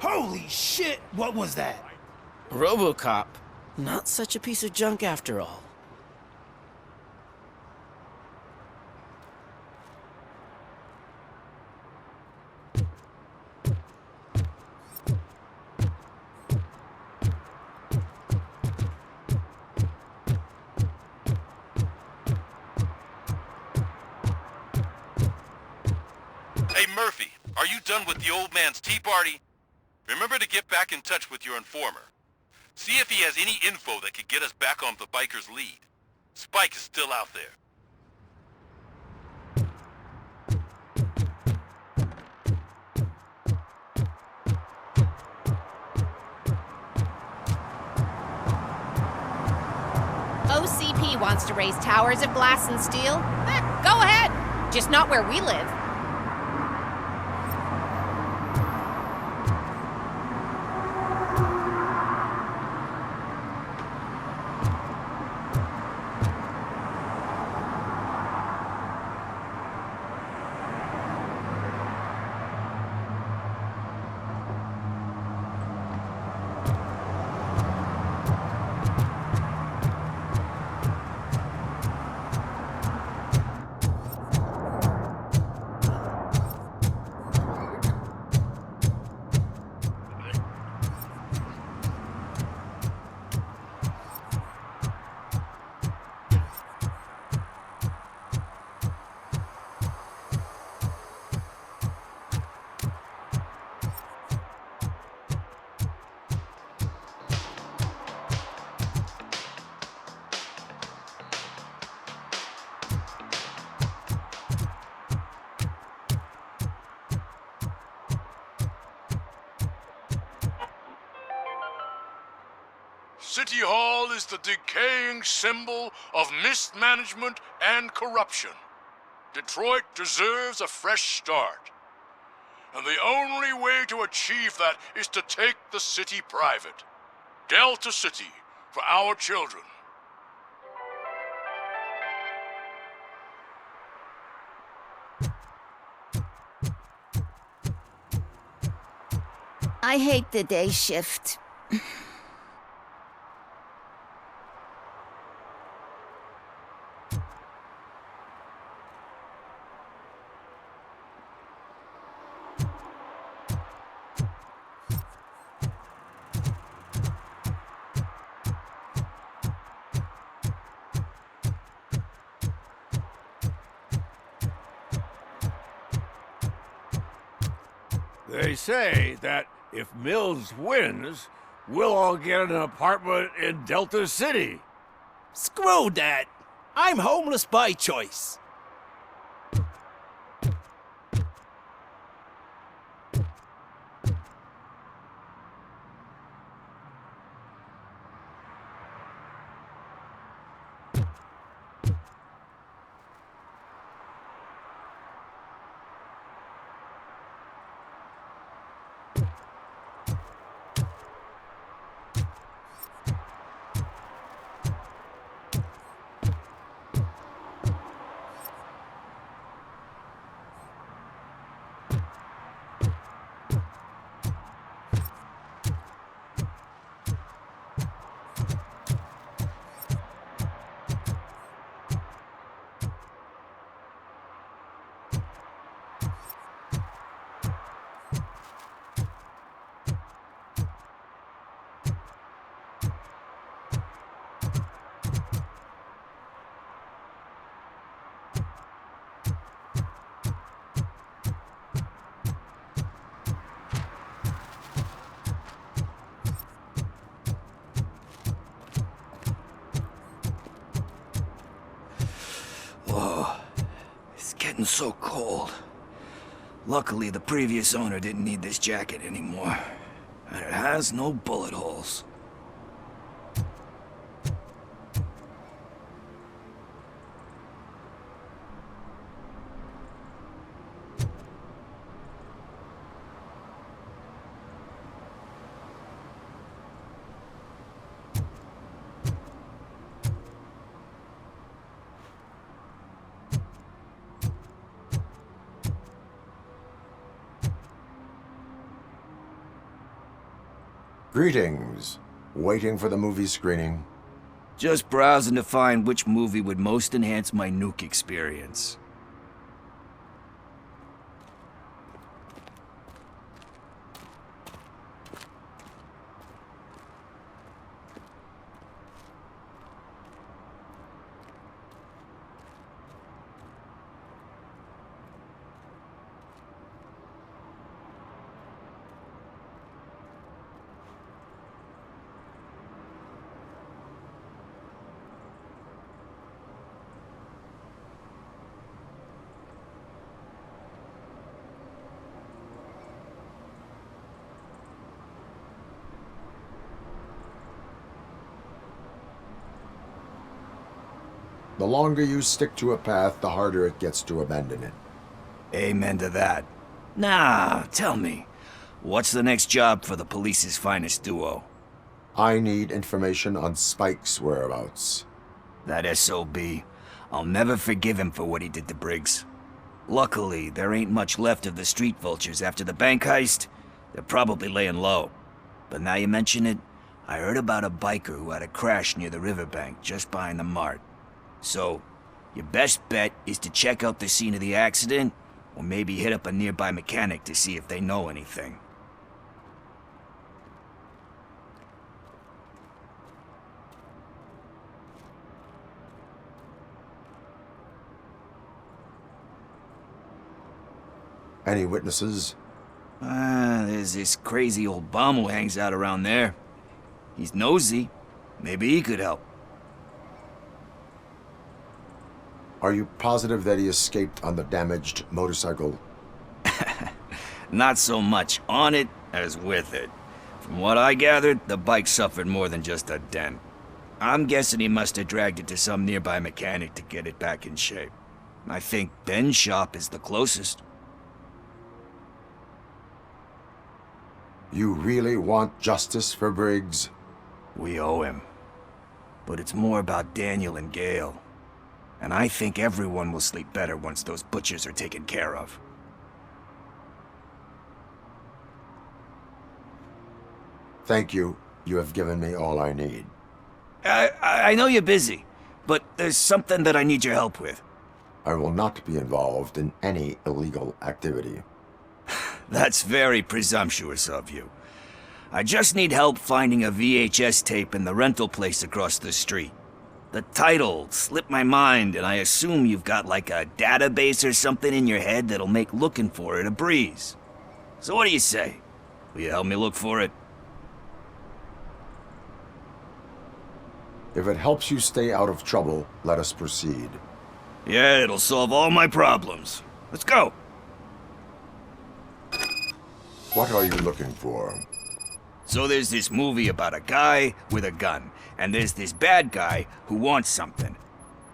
Holy shit! What was that? Robocop. Not such a piece of junk after all. Hey Murphy, are you done with the old man's tea party? Remember to get back in touch with your informer. See if he has any info that could get us back on the biker's lead. Spike is still out there. OCP wants to raise towers of glass and steel? Go ahead. Just not where we live. City Hall is the decaying symbol of mismanagement and corruption. Detroit deserves a fresh start. And the only way to achieve that is to take the city private. Delta City, for our children. I hate the day shift. They say that if Mills wins, we'll all get an apartment in Delta City. Screw that! I'm homeless by choice. gotten so cold. Luckily, the previous owner didn't need this jacket anymore. And it has no bullet holes. Greetings. Waiting for the movie screening? Just browsing to find which movie would most enhance my nuke experience. The longer you stick to a path, the harder it gets to abandon it. Amen to that. Now, tell me, what's the next job for the police's finest duo? I need information on Spike's whereabouts. That SOB. I'll never forgive him for what he did to Briggs. Luckily, there ain't much left of the street vultures after the bank heist. They're probably laying low. But now you mention it, I heard about a biker who had a crash near the riverbank just behind the mart. So, your best bet is to check out the scene of the accident, or maybe hit up a nearby mechanic to see if they know anything. Any witnesses? There's this crazy old bum who hangs out around there. He's nosy. Maybe he could help. Are you positive that he escaped on the damaged motorcycle? Not so much on it as with it. From what I gathered, the bike suffered more than just a dent. I'm guessing he must have dragged it to some nearby mechanic to get it back in shape. I think Ben's shop is the closest. You really want justice for Briggs? We owe him. But it's more about Daniel and Gale. And I think everyone will sleep better once those butchers are taken care of. Thank you. You have given me all I need. I know you're busy, but there's something that I need your help with. I will not be involved in any illegal activity. That's very presumptuous of you. I just need help finding a VHS tape in the rental place across the street. The title slipped my mind, and I assume you've got like a database or something in your head that'll make looking for it a breeze. So what do you say? Will you help me look for it? If it helps you stay out of trouble, let us proceed. Yeah, it'll solve all my problems. Let's go! What are you looking for? So there's this movie about a guy with a gun, and there's this bad guy who wants something.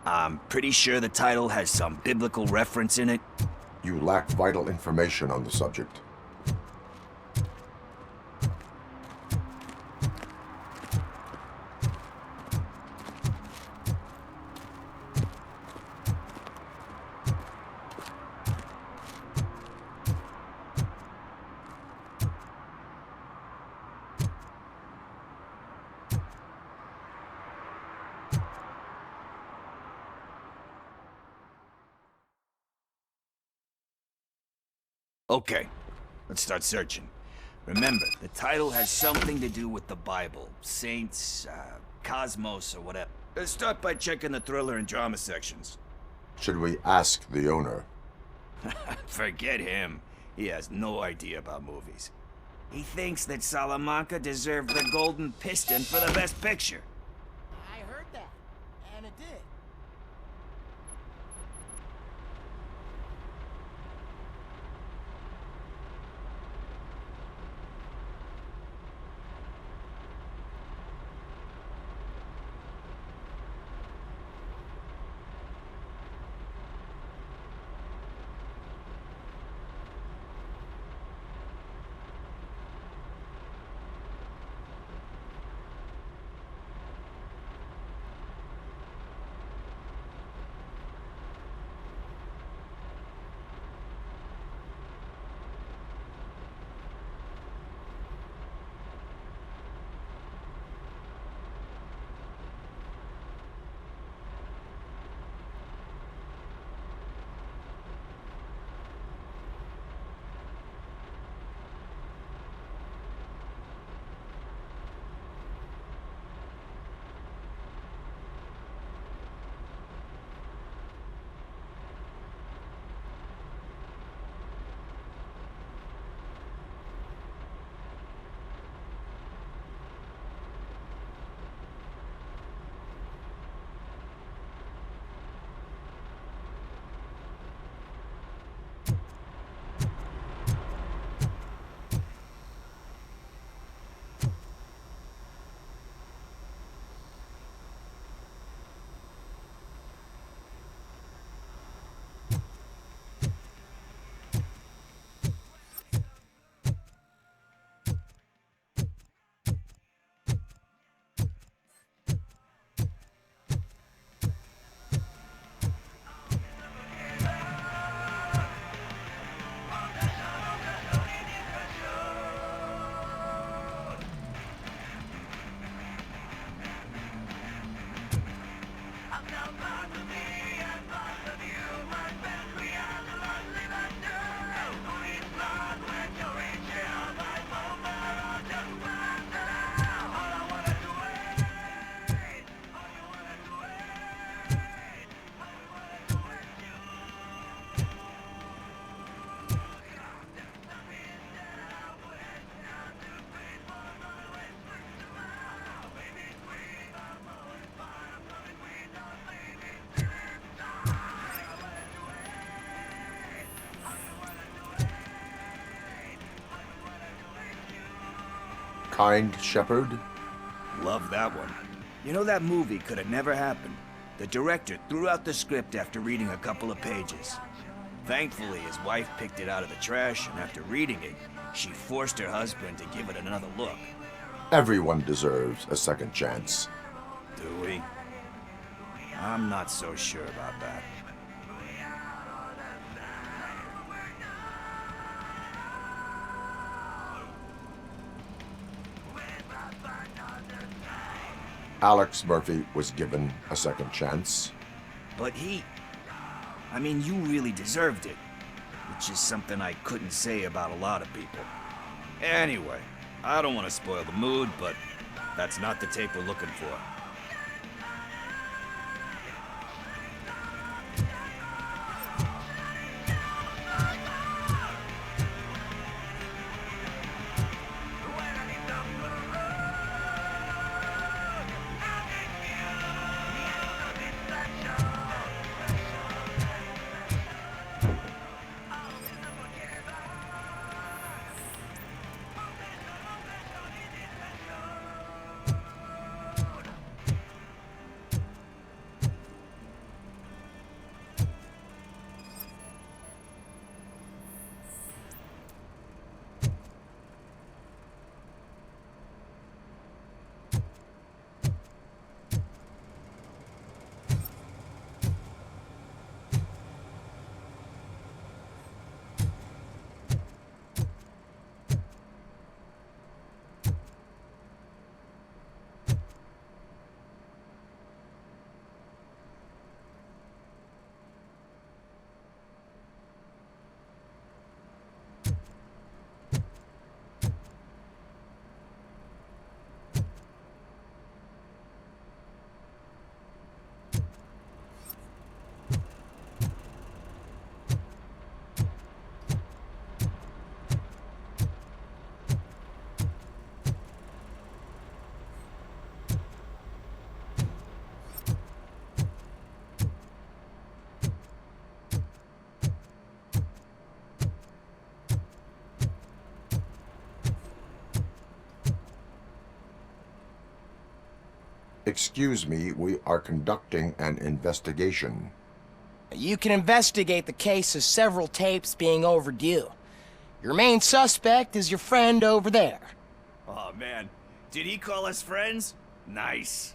I'm pretty sure the title has some biblical reference in it. You lack vital information on the subject. Okay, let's start searching. Remember, the title has something to do with the Bible, saints, cosmos, or whatever. Let's start by checking the thriller and drama sections. Should we ask the owner? Forget him. He has no idea about movies. He thinks that Salamanca deserved the Golden Piston for the Best Picture. I heard that, and it did. Kind Shepherd? Love that one. You know, that movie could have never happened. The director threw out the script after reading a couple of pages. Thankfully, his wife picked it out of the trash, and after reading it, she forced her husband to give it another look. Everyone deserves a second chance. Do we? I'm not so sure about that. Alex Murphy was given a second chance. But I mean, you really deserved it. Which is something I couldn't say about a lot of people. Anyway, I don't want to spoil the mood, but that's not the tape we're looking for. Excuse me, we are conducting an investigation. You can investigate the case of several tapes being overdue. Your main suspect is your friend over there. Oh man, did he call us friends? Nice.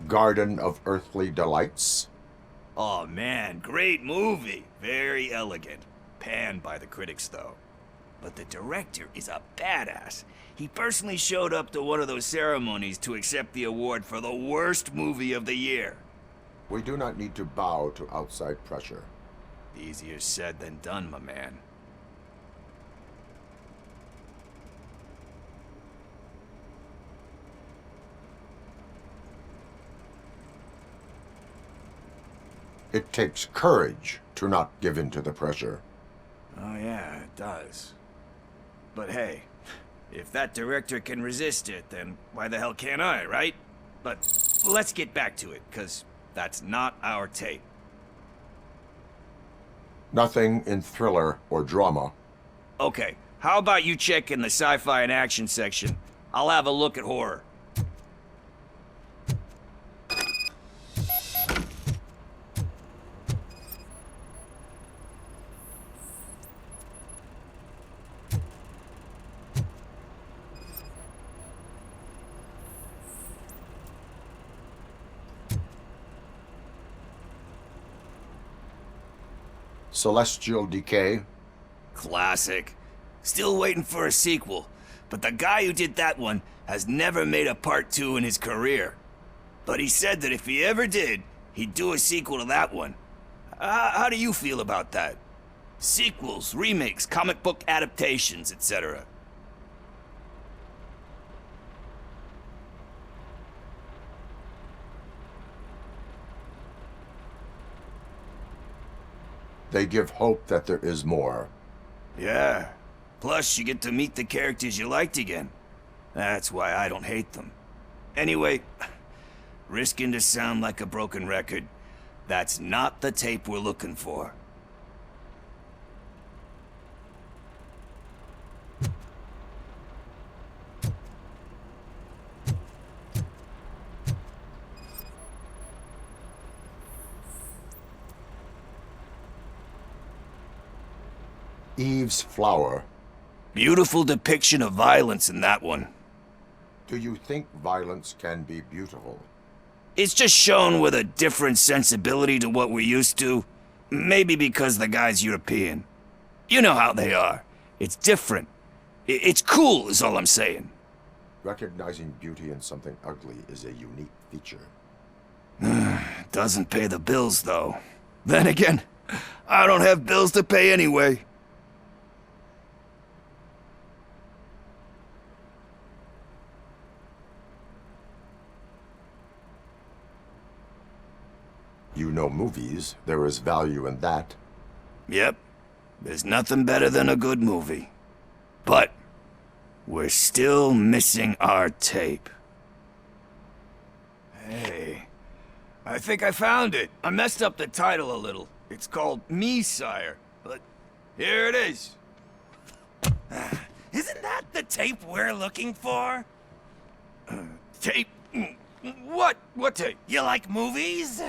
Garden of Earthly Delights. Oh man, great movie. Very elegant. Panned by the critics though. But the director is a badass. He personally showed up to one of those ceremonies to accept the award for the worst movie of the year. We do not need to bow to outside pressure. Easier said than done, my man. It takes courage to not give in to the pressure. Oh yeah, it does. But hey, if that director can resist it, then why the hell can't I, right? But let's get back to it, because that's not our tape. Nothing in thriller or drama. Okay, how about you check in the sci-fi and action section? I'll have a look at horror. Celestial Decay. Classic. Still waiting for a sequel, but the guy who did that one has never made a part 2 in his career. But he said that if he ever did, he'd do a sequel to that one. How do you feel about that? Sequels, remakes, comic book adaptations, etc. They give hope that there is more. Yeah. Plus, you get to meet the characters you liked again. That's why I don't hate them. Anyway, risking to sound like a broken record, that's not the tape we're looking for. Eve's flower. Beautiful depiction of violence in that one. Do you think violence can be beautiful? It's just shown with a different sensibility to what we're used to. Maybe because the guy's European. You know how they are. It's different. It's cool is all I'm saying. Recognizing beauty in something ugly is a unique feature. Doesn't pay the bills, though. Then again, I don't have bills to pay anyway. You know movies. There is value in that. Yep. There's nothing better than a good movie. But we're still missing our tape. Hey, I think I found it. I messed up the title a little. It's called Me, Sire. But here it is. Isn't that the tape we're looking for? Tape? What? What tape? You like movies?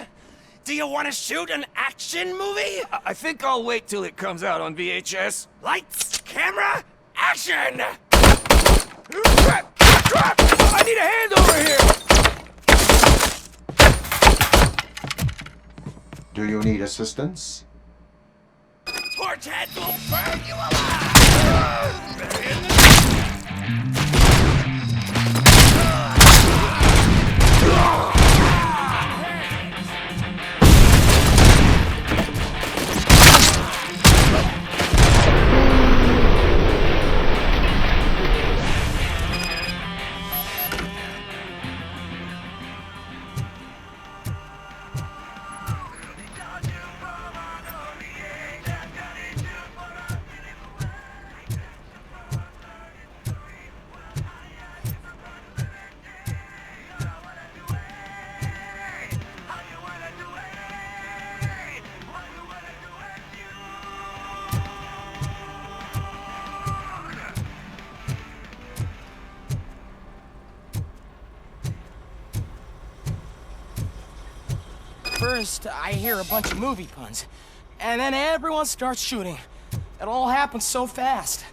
Do you want to shoot an action movie? I think I'll wait till it comes out on VHS. Lights, camera, action! Crap! Crap! I need a hand over here! Do you need assistance? Torch head will burn you alive! First, I hear a bunch of movie puns, and then everyone starts shooting. It all happens so fast.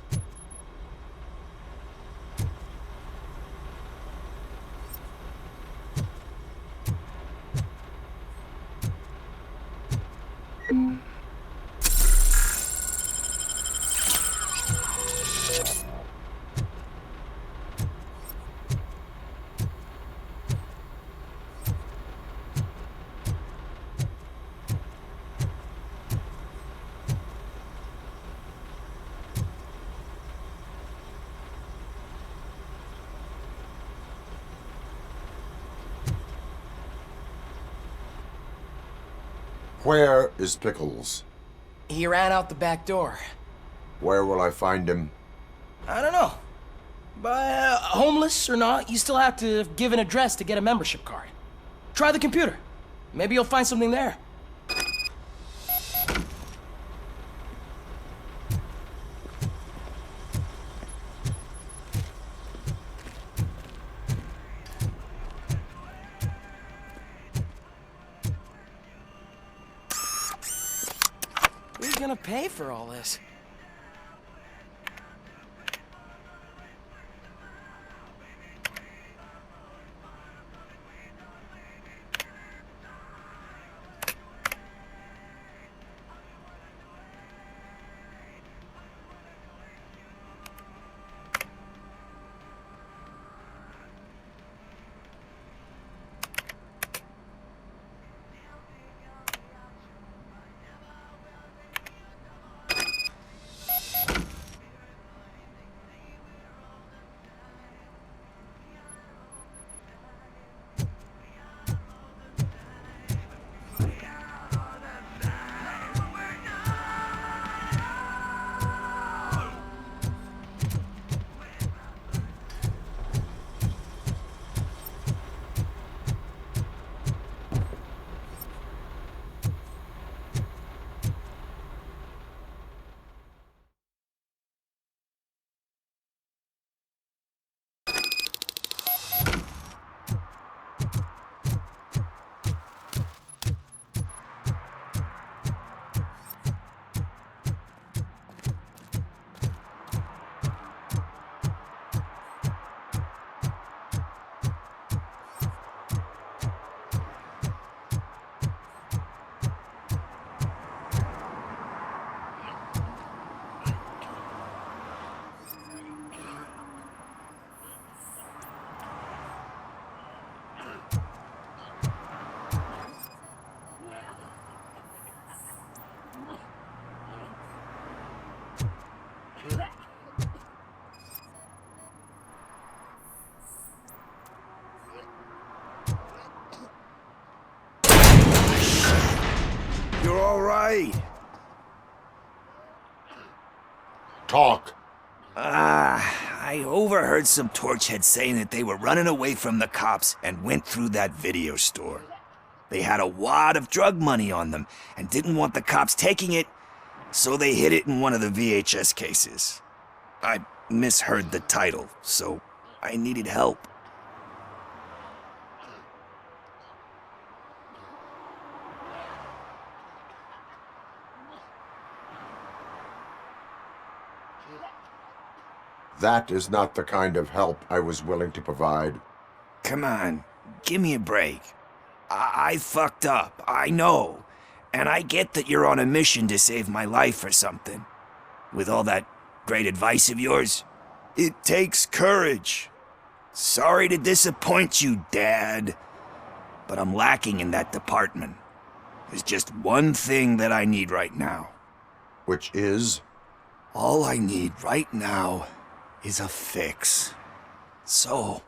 Where is Pickles? He ran out the back door. Where will I find him? I don't know. But homeless or not, you still have to give an address to get a membership card. Try the computer. Maybe you'll find something there. Who's gonna pay for all this? Talk. I overheard some torchheads saying that they were running away from the cops and went through that video store. They had a wad of drug money on them and didn't want the cops taking it, so they hid it in one of the VHS cases. I misheard the title, so I needed help. That is not the kind of help I was willing to provide. Come on, give me a break. I fucked up, I know. And I get that you're on a mission to save my life or something. With all that great advice of yours, it takes courage. Sorry to disappoint you, Dad. But I'm lacking in that department. There's just one thing that I need right now. Which is? All I need right now is a fix. So,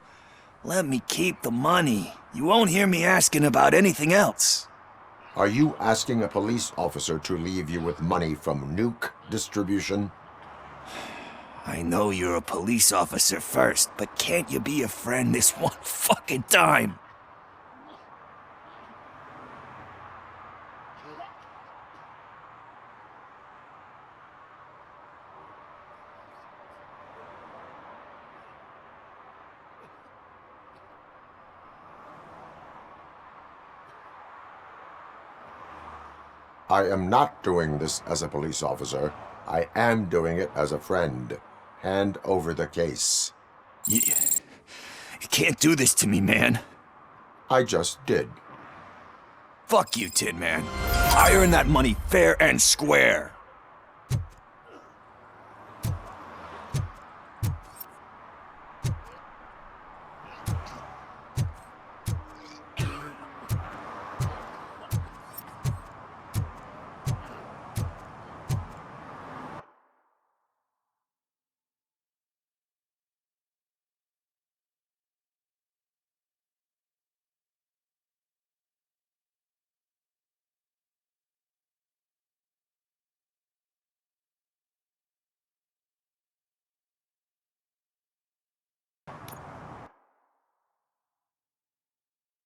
let me keep the money. You won't hear me asking about anything else. Are you asking a police officer to leave you with money from nuke distribution? I know you're a police officer first, but can't you be a friend this one fucking time? I am not doing this as a police officer. I am doing it as a friend. Hand over the case. You can't do this to me, man. I just did. Fuck you, Tin Man. I earned that money fair and square.